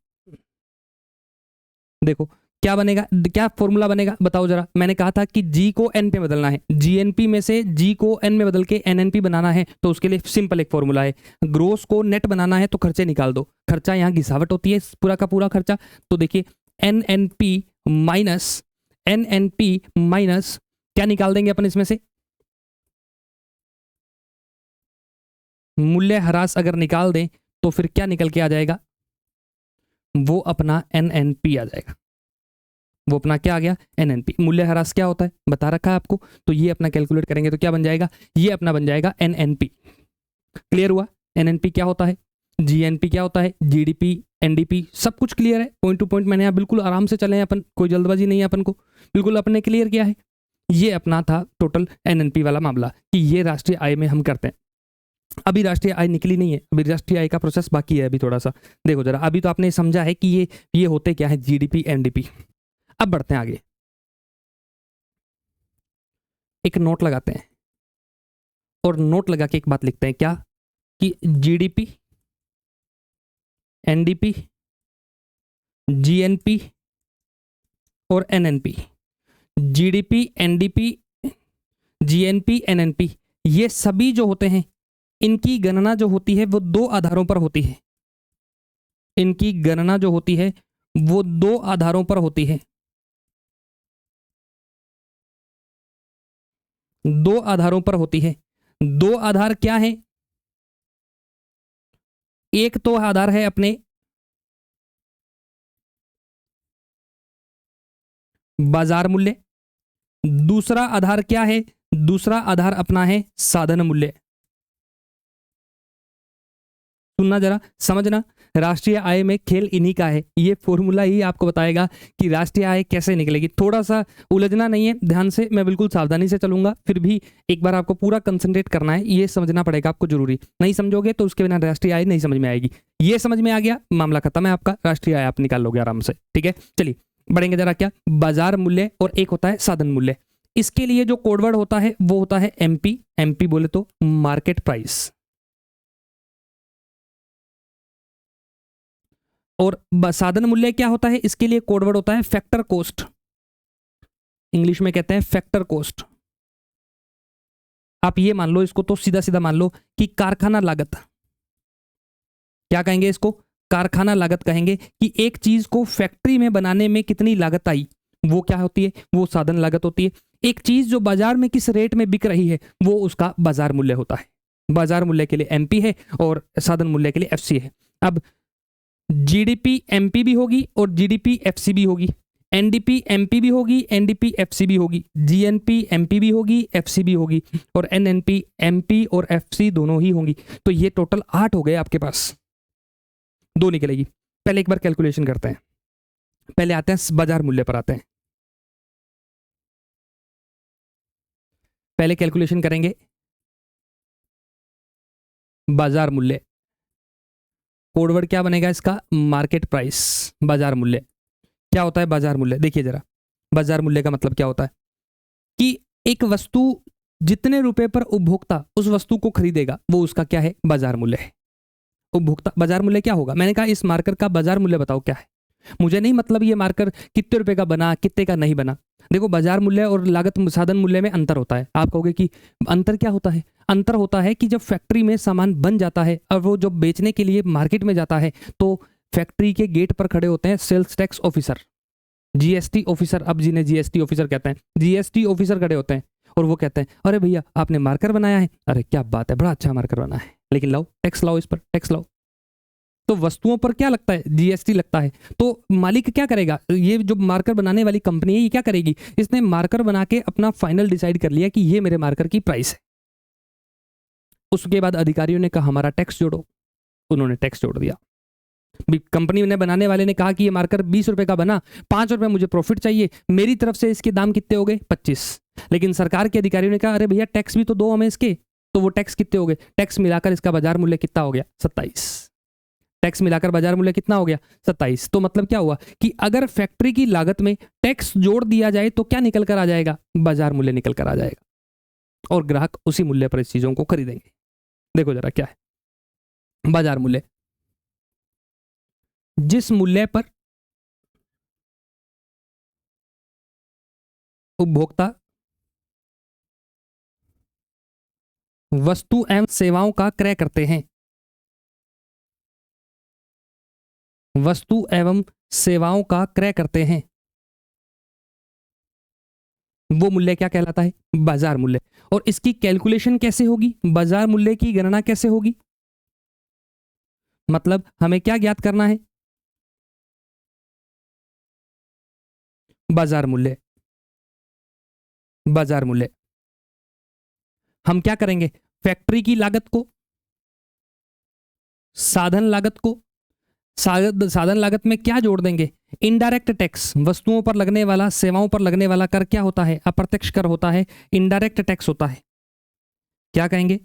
देखो क्या बनेगा, क्या फॉर्मूला बनेगा बताओ जरा। मैंने कहा था कि जी को एन पे बदलना है, जीएनपी में से जी को एन में बदल के एनएनपी बनाना है, तो उसके लिए सिंपल एक फॉर्मूला है। ग्रोस को नेट बनाना है तो खर्चे निकाल दो, खर्चा यहाँ घिसावट होती है पूरा का पूरा खर्चा, तो देखिए एनएनपी माइनस क्या निकाल देंगे अपन इसमें से, मूल्य ह्रास अगर निकाल दें तो फिर क्या निकल के आ जाएगा, वो अपना एनएनपी आ जाएगा। वो अपना क्या आ गया, एनएनपी। मूल्य ह्रास क्या होता है बता रखा है आपको, तो ये अपना कैलकुलेट करेंगे तो क्या बन जाएगा, ये अपना बन जाएगा एनएनपी। क्लियर हुआ, एनएनपी क्या होता है, जीएनपी क्या होता है, जीडीपी, एनडीपी, सब कुछ क्लियर है पॉइंट टू पॉइंट। मैंने यहाँ बिल्कुल आराम से चले हैं अपन, कोई जल्दबाजी नहीं है अपन को, बिल्कुल अपने क्लियर किया है। ये अपना था टोटल एनएनपी वाला मामला कि ये राष्ट्रीय आय में हम करते हैं। अभी राष्ट्रीय आय निकली नहीं है, अभी राष्ट्रीय आय का प्रोसेस बाकी है अभी थोड़ा सा। देखो जरा, अभी तो आपने समझा है कि ये होते क्या है, जीडीपी, एनडीपी। अब बढ़ते हैं आगे, एक नोट लगाते हैं और नोट लगा के एक बात लिखते हैं, क्या कि जीडीपी, एनडीपी, जीएनपी और NNP, GDP, NDP, GNP, NNP, ये सभी जो होते हैं इनकी गणना जो होती है वो 2 आधारों पर होती है। इनकी गणना जो होती है वो 2 आधारों पर होती है, 2 आधारों पर होती है। 2 आधार क्या है, एक तो आधार है अपने बाजार मूल्य, दूसरा आधार क्या है, दूसरा आधार अपना है साधन मूल्य। सुनना जरा, समझना, राष्ट्रीय आय में खेल इन्हीं का है। ये फॉर्मूला ही आपको बताएगा कि राष्ट्रीय आय कैसे निकलेगी। थोड़ा सा उलझना नहीं है, ध्यान से, मैं बिल्कुल सावधानी से चलूंगा, फिर भी एक बार आपको पूरा कंसंट्रेट करना है, ये समझना पड़ेगा आपको जरूरी। नहीं समझोगे तो उसके बिना राष्ट्रीय आय नहीं समझ में आएगी। ये समझ में आ गया, मामला खत्म है आपका, राष्ट्रीय आय आप निकाल लोगे आराम से। ठीक है, चलिए बढ़ेंगे जरा। क्या, बाजार मूल्य और एक होता है साधन मूल्य। इसके लिए जो कोडवर्ड होता है वो होता है एमपी। एमपी बोले तो मार्केट प्राइस, और साधन मूल्य क्या होता है, इसके लिए कोडवर्ड होता है फैक्टर कॉस्ट। इंग्लिश में कहते हैं फैक्टर कॉस्ट। आप ये मान लो इसको, तो सीधा सीधा मान लो कि कारखाना लागत, क्या कहेंगे इसको, कारखाना लागत कहेंगे, कि एक चीज को फैक्ट्री में बनाने में कितनी लागत आई, वो क्या होती है, वो साधन लागत होती है। एक चीज जो बाजार में किस रेट में बिक रही है वो उसका बाजार मूल्य होता है। बाजार मूल्य के लिए एमपी है और साधन मूल्य के लिए एफसी है। अब जीडीपी एमपी भी होगी और जीडीपी एफसी भी होगी, एनडीपी एमपी भी होगी, एनडीपी एफसी भी होगी, जीएनपी एमपी भी होगी, एफसी भी होगी, और एनएनपी एमपी और एफसी दोनों ही होंगी। तो ये टोटल 8 हो गए आपके पास, 2 निकलेगी। पहले एक बार कैलकुलेशन करते हैं, पहले आते हैं बाजार मूल्य पर आते हैं। पहले कैलकुलेशन करेंगे बाजार मूल्य, कोडवर्ड क्या बनेगा इसका, मार्केट प्राइस। बाजार मूल्य क्या होता है, बाजार मूल्य देखिए जरा, बाजार मूल्य का मतलब क्या होता है कि एक वस्तु जितने रुपए पर उपभोक्ता उस वस्तु को खरीदेगा वो उसका क्या है, बाजार मूल्य है। उपभोक्ता बाजार मूल्य क्या होगा, मैंने कहा इस मार्कर का बाजार मूल्य बताओ क्या है। मुझे नहीं मतलब ये मार्कर कितने रुपए का बना कितने का नहीं बना। देखो बाजार मूल्य और लागत साधन मूल्य में अंतर होता है। आप कहोगे कि अंतर क्या होता है, अंतर होता है कि जब फैक्ट्री में सामान बन जाता है और वो जब बेचने के लिए मार्केट में जाता है तो फैक्ट्री के गेट पर खड़े होते हैं sales tax officer, GST officer, अब जिन्हें जीएसटी ऑफिसर कहते हैं, जीएसटी ऑफिसर खड़े होते हैं और वो कहते हैं अरे भैया आपने मार्कर बनाया है, अरे क्या बात है बड़ा अच्छा मार्कर बना है, लेकिन लाओ टैक्स लाओ, इस पर टैक्स लाओ। तो वस्तुओं पर क्या लगता है, जीएसटी लगता है। तो मालिक क्या करेगा, ये जो मार्कर बनाने वाली कंपनी है ये क्या करेगी, इसने मार्कर बना के अपना फाइनल डिसाइड कर लिया कि ये मेरे मार्कर की प्राइस है। उसके बाद अधिकारियों ने कहा हमारा टैक्स जोड़ो, उन्होंने टैक्स जोड़ दिया। कंपनी ने बनाने वाले ने कहा कि ये मार्कर 20 रुपए का बना, 5 रुपए मुझे प्रॉफिट चाहिए, मेरी तरफ से इसके दाम कितने हो गए 25। लेकिन सरकार के अधिकारियों ने कहा अरे भैया टैक्स भी तो दो हमें इसके, तो वो टैक्स कितने हो गए, टैक्स मिलाकर इसका बाजार मूल्य कितना हो गया 27। टैक्स मिलाकर बाजार मूल्य कितना हो गया 27। तो मतलब क्या हुआ कि अगर फैक्ट्री की लागत में टैक्स जोड़ दिया जाए तो क्या निकल कर आ जाएगा, बाजार मूल्य निकल कर आ जाएगा और ग्राहक उसी मूल्य पर इस चीजों को खरीदेंगे। देखो जरा क्या है बाजार मूल्य, जिस मूल्य पर उपभोक्ता वस्तु एवं सेवाओं का क्रय करते हैं, वस्तु एवं सेवाओं का क्रय करते हैं, वो मूल्य क्या कहलाता है, बाजार मूल्य। और इसकी कैलकुलेशन कैसे होगी, बाजार मूल्य की गणना कैसे होगी, मतलब हमें क्या ज्ञात करना है, बाजार मूल्य। बाजार मूल्य हम क्या करेंगे, फैक्ट्री की लागत को, साधन लागत को, साधन लागत में क्या जोड़ देंगे, इनडायरेक्ट टैक्स, वस्तुओं पर लगने वाला, सेवाओं पर लगने वाला कर क्या होता है, अप्रत्यक्ष कर होता है, इनडायरेक्ट टैक्स होता है, क्या कहेंगे,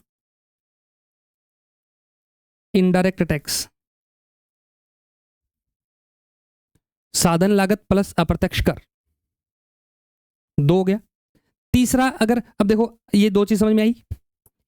इनडायरेक्ट टैक्स। साधन लागत प्लस अप्रत्यक्ष कर, दो हो गया। तीसरा अगर, अब देखो ये दो चीज समझ में आई,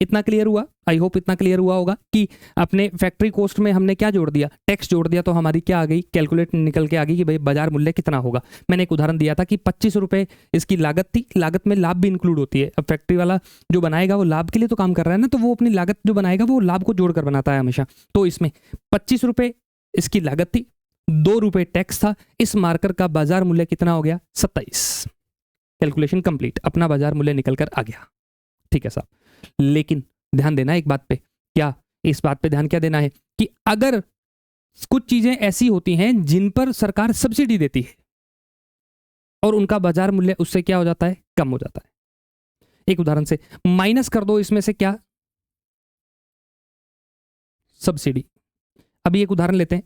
इतना क्लियर हुआ, आई होप इतना क्लियर हुआ होगा कि अपने फैक्ट्री कॉस्ट में हमने क्या जोड़ दिया, टैक्स जोड़ दिया, तो हमारी क्या आ गई, कैलकुलेट निकल के आ गई कि भाई बाजार मूल्य कितना होगा। मैंने एक उदाहरण दिया था कि 25 रुपए इसकी लागत थी, लागत में लाभ भी इंक्लूड होती है। अब फैक्ट्री वाला जो बनाएगा वो लाभ के लिए तो काम कर रहा है ना, तो वो अपनी लागत जो बनाएगा वो लाभ को जोड़कर बनाता है हमेशा। तो इसमें 25 रुपए इसकी लागत थी, 2 रुपए टैक्स था, इस मार्कर का बाजार मूल्य कितना हो गया 27। कैलकुलेशन कंप्लीट, अपना बाजार मूल्य निकल कर आ गया। ठीक है साहब, लेकिन ध्यान देना एक बात पे, क्या इस बात पे ध्यान क्या देना है कि अगर कुछ चीजें ऐसी होती हैं जिन पर सरकार सब्सिडी देती है और उनका बाजार मूल्य उससे क्या हो जाता है, कम हो जाता है। एक उदाहरण से माइनस कर दो इसमें से क्या, सब्सिडी। अभी एक उदाहरण लेते हैं,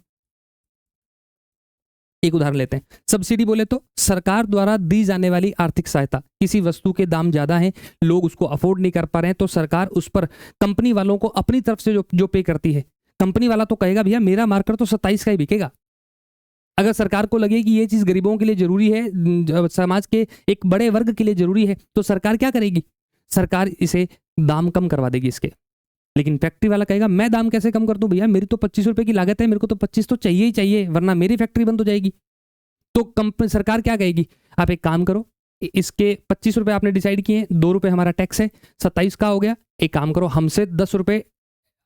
सब्सिडी बोले तो सरकार द्वारा दी जाने वाली आर्थिक सहायता, किसी वस्तु के दाम ज्यादा हैं, लोग उसको अफोर्ड नहीं कर पा रहे हैं, तो सरकार उस पर कंपनी वालों को अपनी तरफ से जो पे करती है, कंपनी वाला तो कहेगा भैया मेरा मार्कर तो 27 का ही बिकेगा। अगर सरकार को लगे कि ये चीज गरीबों के लिए जरूरी है, समाज के एक बड़े वर्ग के लिए जरूरी है, तो सरकार क्या करेगी, सरकार इसे दाम कम करवा देगी इसके। लेकिन फैक्ट्री वाला कहेगा मैं दाम कैसे कम कर दूं भैया, मेरी तो 25 रुपए की लागत है, मेरे को तो 25 तो चाहिए ही चाहिए, वरना मेरी फैक्ट्री बंद हो जाएगी। तो कंपनी सरकार क्या कहेगी, आप एक काम करो, इसके 25 रुपए आपने डिसाइड किए, 2 रुपए हमारा टैक्स है, 27 का हो गया, एक काम करो हमसे 10 रुपए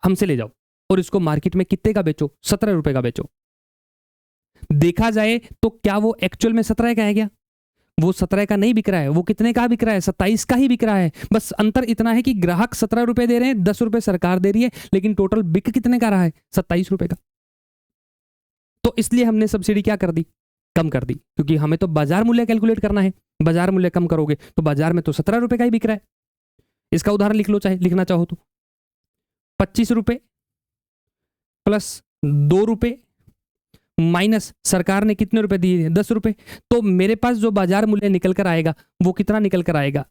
हमसे ले जाओ और इसको मार्केट में कितने का बेचो, 17 रुपए का बेचो। देखा जाए तो क्या वो एक्चुअल में 17 का है क्या, वो 17 का नहीं बिक रहा है, वो कितने का बिक रहा है, 27 का ही बिक रहा है। बस अंतर इतना है कि ग्राहक 17 रुपए दे रहे हैं, 10 रुपए सरकार दे रही है, लेकिन टोटल बिक कितने का रहा है, 27 रुपए का। तो इसलिए हमने सब्सिडी क्या कर दी, कम कर दी, क्योंकि हमें तो बाजार मूल्य कैलकुलेट करना है। बाजार मूल्य कम करोगे तो बाजार में तो 17 रुपए का ही बिक रहा है। इसका उदाहरण लिख लो, चाहे लिखना चाहो तो, 25 रुपए प्लस 2 रुपए माइनस सरकार ने कितने रुपए दिए, 10 रुपए, तो मेरे पास जो बाजार मूल्य निकल कर आएगा वो कितना निकल कर आएगा।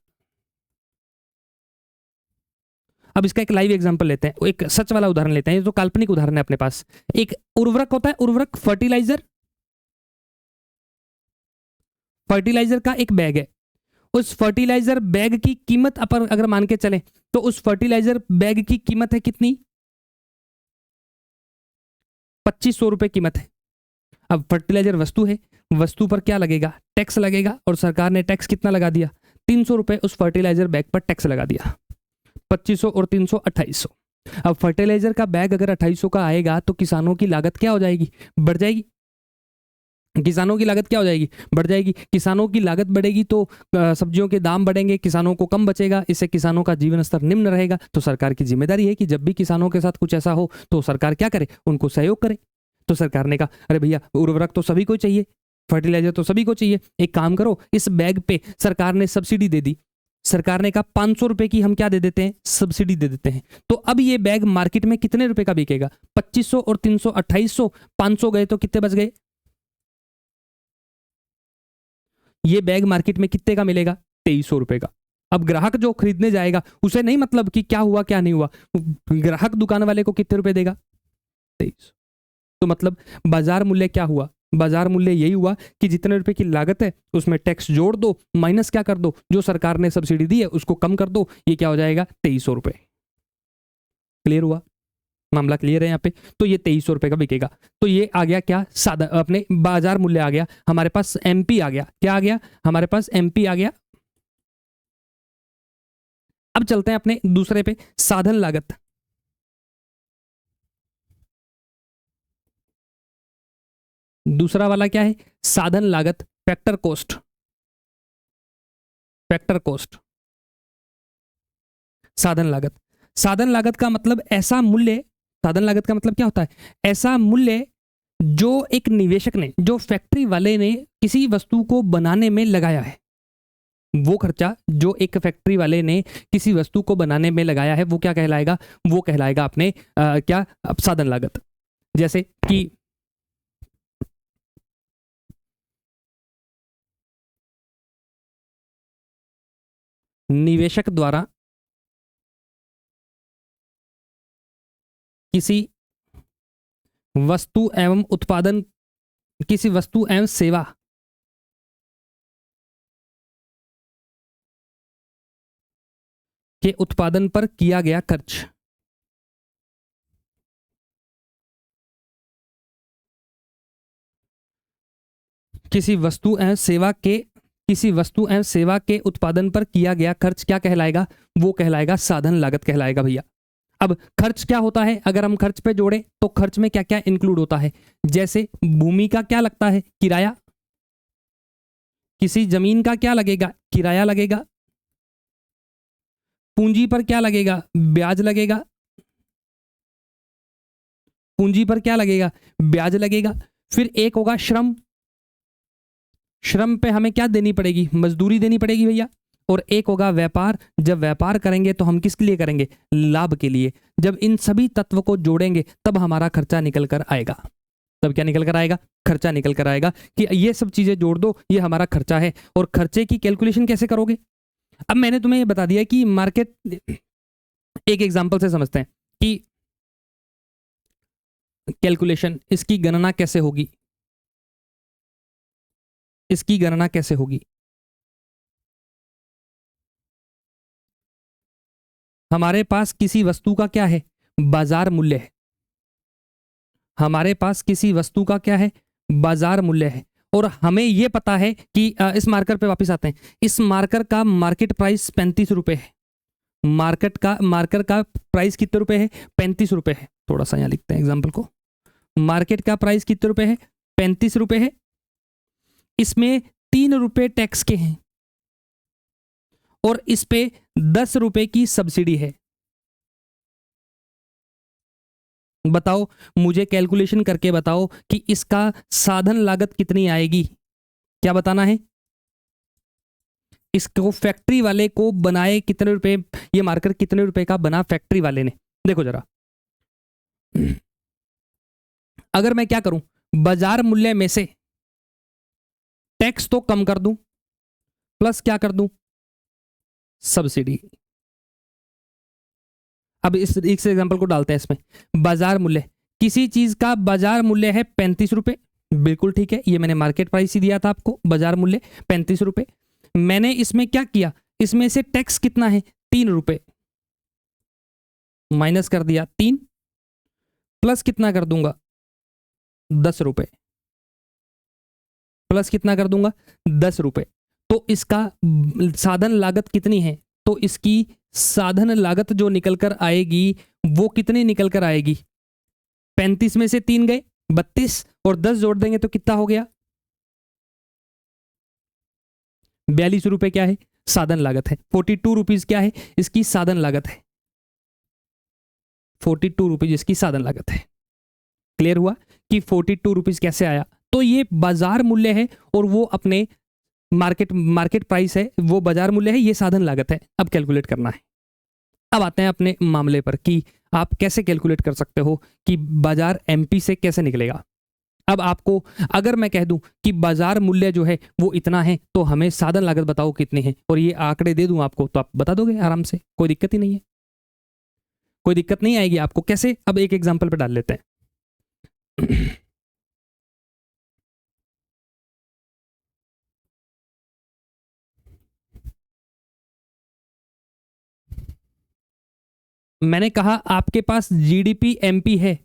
अब इसका एक लाइव एग्जांपल लेते हैं, एक सच वाला उदाहरण लेते हैं, ये तो काल्पनिक उदाहरण है अपने पास। एक उर्वरक होता है, उर्वरक फर्टिलाइजर का एक बैग है, उस फर्टिलाइजर बैग की कीमत अपन अगर मान के चले तो उस फर्टिलाइजर बैग की कीमत है कितनी, 2500 रुपए कीमत है। अब फर्टिलाइजर वस्तु है, वस्तु पर क्या लगेगा, टैक्स लगेगा, और सरकार ने टैक्स कितना लगा दिया, 300 रुपए उस फर्टिलाइजर बैग पर टैक्स लगा दिया, 2500 और 300 2800। अब फर्टिलाइजर का बैग अगर 2800 का आएगा तो किसानों की लागत क्या हो जाएगी, बढ़ जाएगी। किसानों की लागत क्या हो जाएगी, बढ़ जाएगी। किसानों की लागत बढ़ेगी तो सब्जियों के दाम बढ़ेंगे, किसानों को कम बचेगा, इससे किसानों का जीवन स्तर निम्न रहेगा। तो सरकार की जिम्मेदारी है कि जब भी किसानों के साथ कुछ ऐसा हो तो सरकार क्या करे, उनको सहयोग करे। तो सरकार ने कहा अरे भैया उर्वरक तो सभी को चाहिए, फर्टिलाइजर तो सभी को चाहिए, एक काम करो, इस बैग पे सरकार ने सब्सिडी दे दी, सरकार ने कहा 500 रुपए की हम क्या दे देते हैं, सब्सिडी दे देते हैं। तो अब ये बैग मार्केट में कितने रुपए का बिकेगा, 2500 और 300 2800, 500 गए तो कितने बच गए, ये बैग मार्केट में कितने का मिलेगा, 2300 रुपए का। अब ग्राहक जो खरीदने जाएगा उसे नहीं मतलब कि क्या हुआ क्या नहीं हुआ, ग्राहक दुकान वाले को कितने रुपए देगा, 2300। तो मतलब बाजार मूल्य क्या हुआ, बाजार मूल्य यही हुआ कि जितने रुपए की लागत है उसमें टैक्स जोड़ दो, माइनस क्या कर दो, जो सरकार ने सब्सिडी दी है उसको कम कर दो, ये क्या हो जाएगा, 2300 रुपए। क्लियर हुआ, मामला क्लियर है यहाँ पे। तो ये 2300 रुपए का बिकेगा। तो ये आ गया क्या, सादा अपने बाजार मूल्य आ गया, हमारे पास एमपी आ गया, क्या आ गया, हमारे पास एमपी आ गया। अब चलते हैं अपने दूसरे पे, साधन लागत। दूसरा वाला क्या है, साधन लागत, फैक्टर कॉस्ट, फैक्टर कॉस्ट, साधन लागत। साधन लागत का मतलब ऐसा मूल्य, साधन लागत का मतलब क्या होता है, ऐसा मूल्य जो एक निवेशक ने, जो फैक्ट्री वाले ने किसी वस्तु को बनाने में लगाया है, वो खर्चा जो एक फैक्ट्री वाले ने किसी वस्तु को बनाने में लगाया है वो क्या कहलाएगा, वो कहलाएगा अपने क्या, साधन लागत। जैसे कि निवेशक द्वारा किसी वस्तु एवं उत्पादन, किसी वस्तु एवं सेवा के उत्पादन पर किया गया खर्च, किसी वस्तु एवं सेवा के, किसी वस्तु एवं सेवा के उत्पादन पर किया गया खर्च क्या कहलाएगा, वो कहलाएगा साधन लागत कहलाएगा भैया। अब खर्च क्या होता है, अगर हम खर्च पे जोड़े तो खर्च में क्या क्या इंक्लूड होता है, जैसे भूमि का क्या लगता है, किराया, किसी जमीन का क्या लगेगा, किराया लगेगा, पूंजी पर क्या लगेगा, ब्याज लगेगा, पूंजी पर क्या लगेगा, ब्याज लगेगा। फिर एक होगा श्रम, श्रम पे हमें क्या देनी पड़ेगी, मजदूरी देनी पड़ेगी भैया। और एक होगा व्यापार, जब व्यापार करेंगे तो हम किसके लिए करेंगे, लाभ के लिए। जब इन सभी तत्व को जोड़ेंगे तब हमारा खर्चा निकल कर आएगा, तब क्या निकल कर आएगा, खर्चा निकल कर आएगा कि ये सब चीजें जोड़ दो, ये हमारा खर्चा है। और खर्चे की कैलकुलेशन कैसे करोगे, अब मैंने तुम्हें ये बता दिया कि मार्केट, एक एग्जांपल से समझते हैं कि कैलकुलेशन, इसकी गणना कैसे होगी, इसकी गणना कैसे होगी। हमारे पास किसी वस्तु का क्या है, बाजार मूल्य है, हमारे पास किसी वस्तु का क्या है, बाजार मूल्य है। और हमें यह पता है कि इस मार्कर पे वापस आते हैं, इस मार्कर का मार्केट प्राइस 35 रुपए है, मार्कर का प्राइस कितने रुपए है, 35 रुपए है। थोड़ा सा यहां लिखते हैं एग्जाम्पल को, मार्केट का प्राइस कितने रुपए है, 35 रुपए है। इसमें 3 रुपए टैक्स के हैं और इस पे 10 रुपए की सब्सिडी है। बताओ, मुझे कैलकुलेशन करके बताओ कि इसका साधन लागत कितनी आएगी, क्या बताना है, इसको फैक्ट्री वाले को बनाए कितने रुपए, ये मार्कर कितने रुपए का बना फैक्ट्री वाले ने। देखो जरा, अगर मैं क्या करूं, बाजार मूल्य में से टैक्स तो कम कर दूं, प्लस क्या कर दूं, सब्सिडी। अब इस एग्जांपल को डालते हैं इसमें, बाजार मूल्य, किसी चीज का बाजार मूल्य है 35 रुपए, बिल्कुल ठीक है, ये मैंने मार्केट प्राइस ही दिया था आपको, बाजार मूल्य 35 रुपए। मैंने इसमें क्या किया, इसमें से टैक्स कितना है, 3 रुपए, माइनस कर दिया 3, प्लस कितना कर दूंगा, 10 रुपए, प्लस कितना कर दूंगा, 10 रुपए। तो इसका साधन लागत कितनी है, तो इसकी साधन लागत जो निकल कर आएगी वो कितनी निकल कर आएगी, 35 में से 3 गए 32 और 10 जोड़ देंगे तो कितना हो गया, 42 रुपए क्या है, साधन लागत है। 42 रुपीज क्या है, इसकी साधन लागत है, 42 रुपीज इसकी साधन लागत है। क्लियर हुआ कि 42 रुपीज कैसे आया, तो ये बाजार मूल्य है और वो अपने मार्केट मार्केट प्राइस है, वो बाजार मूल्य है, ये साधन लागत है। अब कैलकुलेट करना है। अब आते हैं अपने मामले पर कि आप कैसे कैलकुलेट कर सकते हो कि बाजार एमपी से कैसे निकलेगा। अब आपको अगर मैं कह दूं कि बाजार मूल्य जो है वो इतना है, तो हमें साधन लागत बताओ कितनी है, और ये आंकड़े दे दूं आपको तो आप बता दोगे आराम से, कोई दिक्कत ही नहीं है, कोई दिक्कत नहीं आएगी आपको। कैसे? अब एक एग्जांपल पे डाल लेते हैं। मैंने कहा आपके पास जीडीपी एमपी है।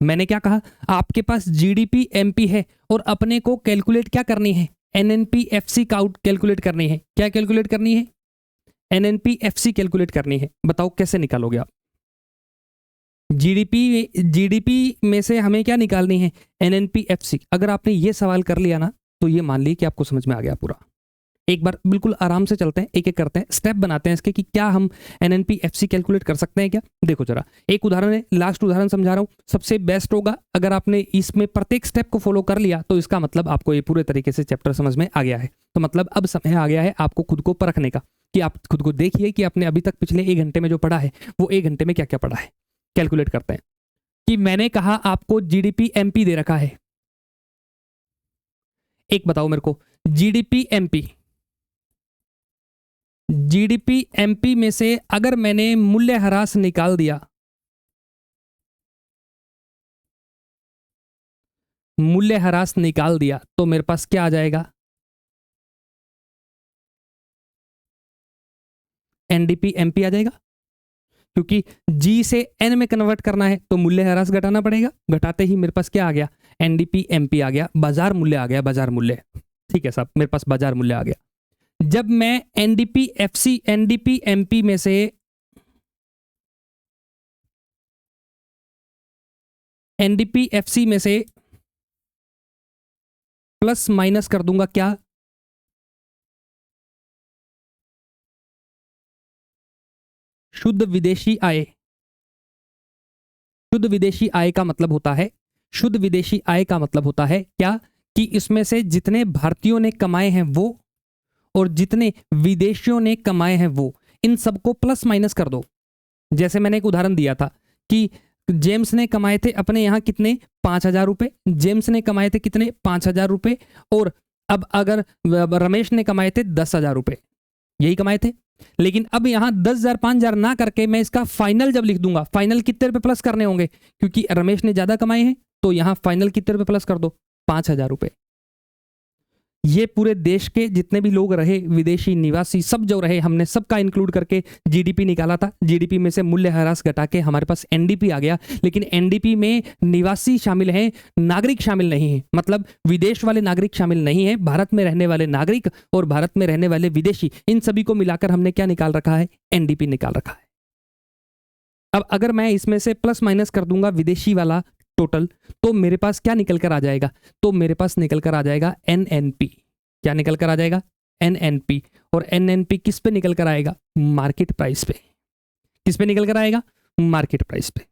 मैंने क्या कहा? आपके पास जीडीपी एमपी है और अपने को कैलकुलेट क्या करनी है? एनएनपीएफसी कैलकुलेट करनी है। क्या कैलकुलेट करनी है? एनएनपीएफसी कैलकुलेट करनी है। बताओ कैसे निकालोगे आप? जीडीपी में से हमें क्या निकालनी है? एनएनपीएफसी। अगर आपने ये सवाल कर लिया ना, तो ये मान ली कि आपको समझ में आ गया पूरा। एक बार बिल्कुल आराम से चलते हैं, एक एक करते हैं, स्टेप बनाते हैं इसके कि क्या हम एनएनपीएफसी कैलकुलेट कर सकते हैं क्या। देखो जरा, एक उदाहरण है, लास्ट उदाहरण समझा रहा हूं, सबसे बेस्ट होगा अगर आपने इसमें प्रत्येक स्टेप को फॉलो कर लिया, तो इसका मतलब आपको ये पूरे तरीके से चैप्टर समझ में आ गया है। तो मतलब अब समय आ गया है आपको खुद को परखने का, कि आप खुद को देखिए कि आपने अभी तक पिछले 1 घंटे में जो पढ़ा है, वो 1 घंटे में क्या क्या पढ़ा है। कैलकुलेट करते हैं कि मैंने कहा आपको जीडीपी एमपी दे रखा है। एक बताओ मेरे को, जीडीपी एमपी, जीडीपी एमपी में से अगर मैंने मूल्यह्रास निकाल दिया, मूल्यह्रास निकाल दिया, तो मेरे पास क्या आ जाएगा? एनडीपी एमपी आ जाएगा। क्योंकि जी से एन में कन्वर्ट करना है तो मूल्यह्रास घटाना पड़ेगा। घटाते ही मेरे पास क्या आ गया? एनडीपी एमपी आ गया, बाजार मूल्य आ गया, बाजार मूल्य। ठीक है साहब, मेरे पास बाजार मूल्य आ गया। जब मैं एनडीपी एमपी में से एनडीपीएफसी में से प्लस माइनस कर दूंगा क्या? शुद्ध विदेशी आय। शुद्ध विदेशी आय का मतलब होता है, शुद्ध विदेशी आय का मतलब होता है क्या? कि इसमें से जितने भारतीयों ने कमाए हैं वो, और जितने विदेशियों ने कमाए हैं वो, इन सबको प्लस माइनस कर दो। जैसे मैंने एक उदाहरण दिया था कि जेम्स ने कमाए थे अपने यहां कितने? 5,000 रुपए। जेम्स ने कमाए थे कितने? 5,000 रुपए। और अब अगर रमेश ने कमाए थे 10,000 रुपए, यही कमाए थे। लेकिन अब यहां 10,000 5,000 ना करके मैं इसका फाइनल जब लिख दूंगा, फाइनल कितने रुपए प्लस करने होंगे? क्योंकि रमेश ने ज्यादा कमाए हैं, तो यहां फाइनल कितने रुपए प्लस कर दो? 5,000 रुपए। ये पूरे देश के जितने भी लोग रहे, विदेशी निवासी सब जो रहे, हमने सबका इंक्लूड करके जीडीपी निकाला था। जीडीपी में से मूल्यह्रास घटा के हमारे पास एनडीपी आ गया। लेकिन एनडीपी में निवासी शामिल हैं, नागरिक शामिल नहीं है। मतलब विदेश वाले नागरिक शामिल नहीं है, भारत में रहने वाले नागरिक और भारत में रहने वाले विदेशी, इन सभी को मिलाकर हमने क्या निकाल रखा है? एनडीपी निकाल रखा है। अब अगर मैं इसमें से प्लस माइनस कर दूंगा विदेशी वाला टोटल, तो मेरे पास क्या निकल कर आ जाएगा? तो मेरे पास निकल कर आ जाएगा एनएनपी। क्या निकल कर आ जाएगा? एनएनपी। और एनएनपी किस पे निकल कर आएगा? मार्केट प्राइस पे। किस पे निकल कर आएगा? मार्केट प्राइस पे।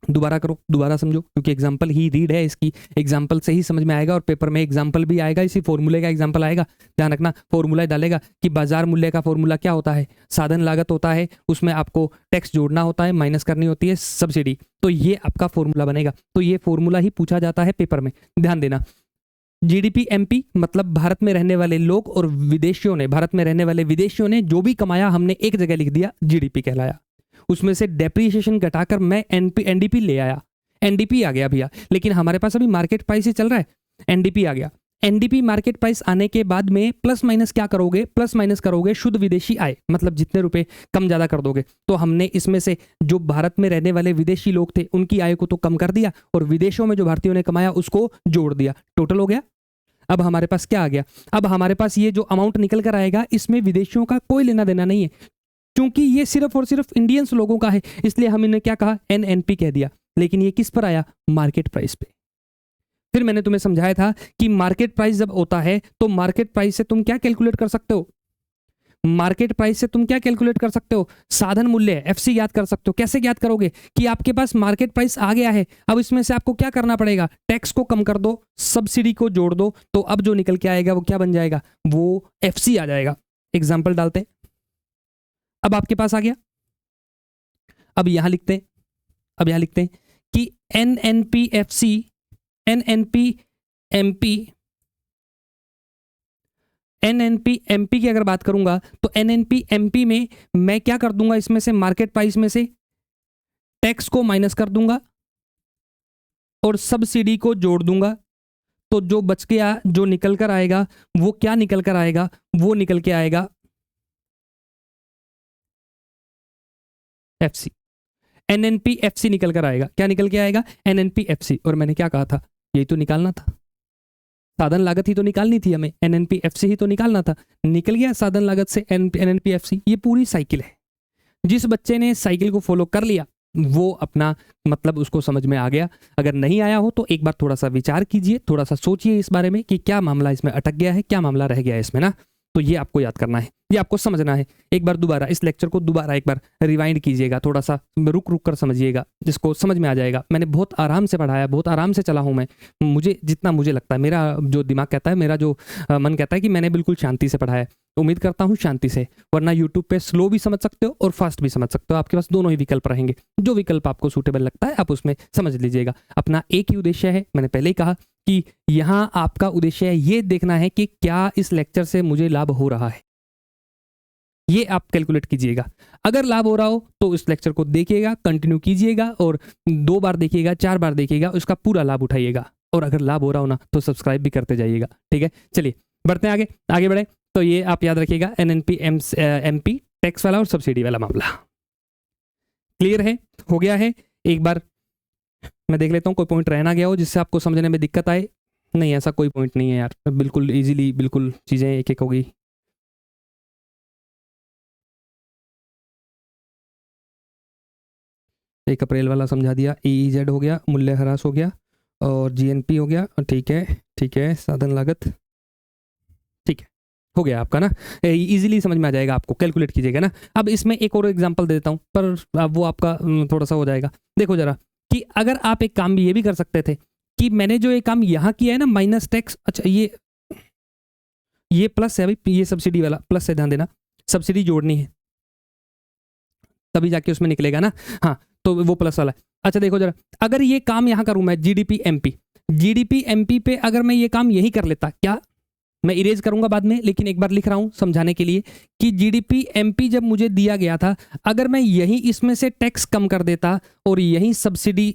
दोबारा करो, दोबारा समझो, क्योंकि एग्जाम्पल ही रीड है इसकी, एग्जाम्पल से ही समझ में आएगा, और पेपर में एग्जाम्पल भी आएगा, इसी फॉर्मूले का एग्जाम्पल आएगा। ध्यान रखना, फॉर्मूला डालेगा कि बाजार मूल्य का फॉर्मूला क्या होता है? साधन लागत होता है, उसमें आपको टैक्स जोड़ना होता है, माइनस करनी होती है सब्सिडी, तो ये आपका फॉर्मूला बनेगा। तो ये फॉर्मूला ही पूछा जाता है पेपर में, ध्यान देना। जीडीपी एमपी मतलब भारत में रहने वाले लोग और विदेशियों ने, भारत में रहने वाले विदेशियों ने जो भी कमाया, हमने एक जगह लिख दिया, जीडीपी कहलाया। उसमें से डेप्रीशिएशन घटाकर मैं एनडीपी ले आया, एनडीपी आ गया भैया। लेकिन हमारे पास अभी मार्केट प्राइस ही चल रहा है, एनडीपी आ गया। एनडीपी मार्केट प्राइस आने के बाद में प्लस माइनस क्या करोगे? प्लस माइनस करोगे शुद्ध विदेशी आय, मतलब जितने रुपए कम ज्यादा कर दोगे। तो हमने इसमें से जो भारत में रहने वाले विदेशी लोग थे उनकी आय को तो कम कर दिया, और विदेशों में जो भारतीयों ने कमाया उसको जोड़ दिया, टोटल हो गया। अब हमारे पास क्या आ गया? अब हमारे पास ये जो अमाउंट निकल कर आएगा, इसमें विदेशियों का कोई लेना देना नहीं है, क्योंकि ये सिर्फ और सिर्फ इंडियंस लोगों का है, इसलिए हम इन्हें क्या कहा? एनएनपी कह दिया। लेकिन ये किस पर आया? मार्केट प्राइस पे। फिर मैंने तुम्हें समझाया था कि मार्केट प्राइस जब होता है तो मार्केट प्राइस से तुम क्या कैलकुलेट कर सकते हो? मार्केट प्राइस से तुम क्या कैलकुलेट कर सकते हो, साधन मूल्य एफसी ज्ञात कर सकते हो। कैसे ज्ञात करोगे कि आपके पास मार्केट प्राइस आ गया है, अब इसमें से आपको क्या करना पड़ेगा, टैक्स को कम कर दो, सब्सिडी को जोड़ दो, तो अब जो निकल के आएगा वो क्या बन जाएगा, वो एफसी आ जाएगा। एग्जाम्पल डालते हैं, अब आपके पास आ गया, अब यहां लिखते हैं कि एनएनपीएफसी एनएनपी की अगर बात करूंगा तो एनएनपी में मैं क्या कर दूंगा, इसमें से मार्केट प्राइस में से टैक्स को माइनस कर दूंगा और सब्सिडी को जोड़ दूंगा, तो जो बच गया, जो निकल कर आएगा वो क्या निकल कर आएगा, वो निकल के आएगा एफसी। एनएनपीएफसी निकल कर आएगा, क्या निकल के आएगा, एनएनपीएफसी। और मैंने क्या कहा था, यही तो निकालना था, साधन लागत ही तो निकालनी थी हमें, एनएनपीएफसी ही तो निकालना था, निकल गया साधन लागत से एनएनपीएफसी। ये पूरी साइकिल है। जिस बच्चे ने साइकिल को फॉलो कर लिया वो अपना मतलब उसको समझ में आ गया। अगर नहीं आया हो तो एक बार थोड़ा सा विचार कीजिए, थोड़ा सा सोचिए इस बारे में कि क्या मामला इसमें अटक गया है, क्या मामला रह गया है इसमें ना। तो ये आपको याद करना है, ये आपको समझना है। एक बार दोबारा इस लेक्चर को दोबारा एक बार रिवाइंड कीजिएगा, थोड़ा सा रुक रुक कर समझिएगा, जिसको समझ में आ जाएगा। मैंने बहुत आराम से पढ़ाया, बहुत आराम से चला हूँ मैं, मुझे जितना मुझे लगता है, मेरा जो दिमाग कहता है, मेरा जो मन कहता है कि मैंने बिल्कुल शांति से पढ़ाया है। उम्मीद करता हूँ शांति से, वरना यूट्यूब पे स्लो भी समझ सकते हो और फास्ट भी समझ सकते हो। आपके पास दोनों ही विकल्प रहेंगे, जो विकल्प आपको सूटेबल लगता है आप उसमें समझ लीजिएगा। अपना एक ही उद्देश्य है, मैंने पहले ही कहा कि यहाँ आपका उद्देश्य है ये देखना है कि क्या इस लेक्चर से मुझे लाभ हो रहा है, ये आप कैलकुलेट कीजिएगा। अगर लाभ हो रहा हो तो इस लेक्चर को देखिएगा, कंटिन्यू कीजिएगा और 2 बार देखिएगा, 4 बार देखिएगा, उसका पूरा लाभ उठाइएगा। और अगर लाभ हो रहा हो ना तो सब्सक्राइब भी करते जाइएगा, ठीक है। चलिए बढ़ते हैं आगे बढ़े। तो ये आप याद रखिएगा, एनएनपी टैक्स वाला और सब्सिडी वाला मामला क्लियर है, हो गया है। एक बार मैं देख लेता हूँ कोई पॉइंट रह ना गया हो जिससे आपको समझने में दिक्कत आए। नहीं, ऐसा कोई पॉइंट नहीं है यार, बिल्कुल इजीली बिल्कुल चीज़ें एक एक होगी। एक अप्रैल वाला समझा दिया, EEZ हो गया, मूल्य ह्रास हो गया और GNP हो गया, ठीक है, साधन लागत, ठीक है, हो गया आपका ना। इजीली समझ में आ जाएगा, आपको कैलकुलेट कीजिएगा ना। अब इसमें एक और एग्जांपल देता हूँ, पर वो आपका थोड़ा सा हो जाएगा। देखो जरा कि अगर आप एक काम ये भी कर सकते थे कि मैंने जो ये काम यहाँ किया है ना, माइनस टैक्स, अच्छा ये प्लस है भाई, ये सब्सिडी वाला प्लस है, ध्यान देना, सब्सिडी जोड़नी है तभी जाके उसमें निकलेगा ना। हाँ, तो वो प्लस वाला है। अच्छा देखो जरा, अगर ये काम यहाँ करूँ मैं, जीडीपी एमपी पे अगर मैं ये काम यही कर लेता, क्या मैं इरेज करूंगा बाद में, लेकिन एक बार लिख रहा हूं समझाने के लिए कि जीडीपी एमपी जब मुझे दिया गया था, अगर मैं यही इसमें से टैक्स कम कर देता और यही सब्सिडी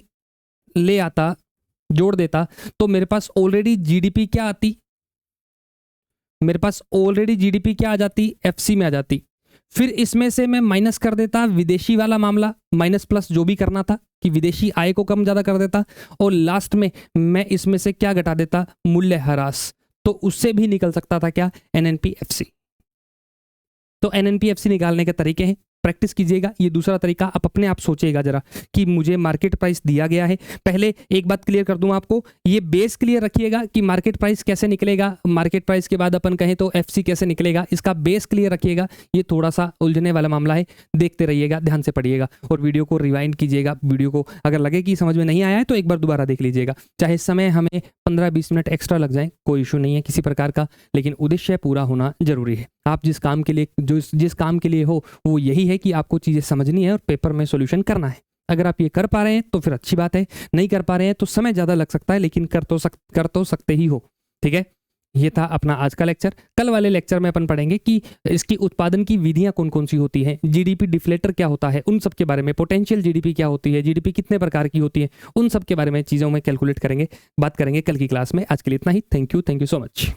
ले आता, जोड़ देता, तो मेरे पास ऑलरेडी जीडीपी क्या आती, मेरे पास ऑलरेडी जीडीपी क्या आ जाती, एफसी में आ जाती। फिर इसमें से मैं माइनस कर देता विदेशी वाला मामला, माइनस प्लस जो भी करना था कि विदेशी आय को कम ज्यादा कर देता, और लास्ट में मैं इसमें से क्या घटा देता, मूल्य ह्रास। तो उससे भी निकल सकता था क्या, एनएनपीएफसी। तो एनएनपीएफसी निकालने के तरीके हैं, प्रैक्टिस कीजिएगा। ये दूसरा तरीका, आप अपने आप सोचिएगा जरा कि मुझे मार्केट प्राइस दिया गया है। पहले एक बात क्लियर कर दूं आपको, ये बेस क्लियर रखिएगा कि मार्केट प्राइस कैसे निकलेगा, मार्केट प्राइस के बाद अपन कहें तो एफसी कैसे निकलेगा, इसका बेस क्लियर रखिएगा। ये थोड़ा सा उलझने वाला मामला है, देखते रहिएगा, ध्यान से पढ़िएगा और वीडियो को रिवाइंड कीजिएगा। वीडियो को अगर लगे कि समझ में नहीं आया है तो एक बार दोबारा देख लीजिएगा, चाहे समय हमें 15-20 मिनट एक्स्ट्रा लग जाए, कोई इशू नहीं है किसी प्रकार का, लेकिन उद्देश्य पूरा होना जरूरी है। आप जिस काम के लिए जिस काम के लिए हो वो यही है कि आपको चीज़ें समझनी है और पेपर में सॉल्यूशन करना है। अगर आप ये कर पा रहे हैं तो फिर अच्छी बात है, नहीं कर पा रहे हैं तो समय ज़्यादा लग सकता है, लेकिन कर तो सकते ही हो, ठीक है। ये था अपना आज का लेक्चर। कल वाले लेक्चर में अपन पढ़ेंगे कि इसकी उत्पादन की विधियां कौन कौन सी होती हैं, जीडीपी डिफ्लेटर क्या होता है, उन सब के बारे में, पोटेंशियल जीडीपी क्या होती है, जीडीपी कितने प्रकार की होती है, उन सब के बारे में चीज़ों में कैलकुलेट करेंगे, बात करेंगे कल की क्लास में। आज के लिए इतना ही। Thank you so much.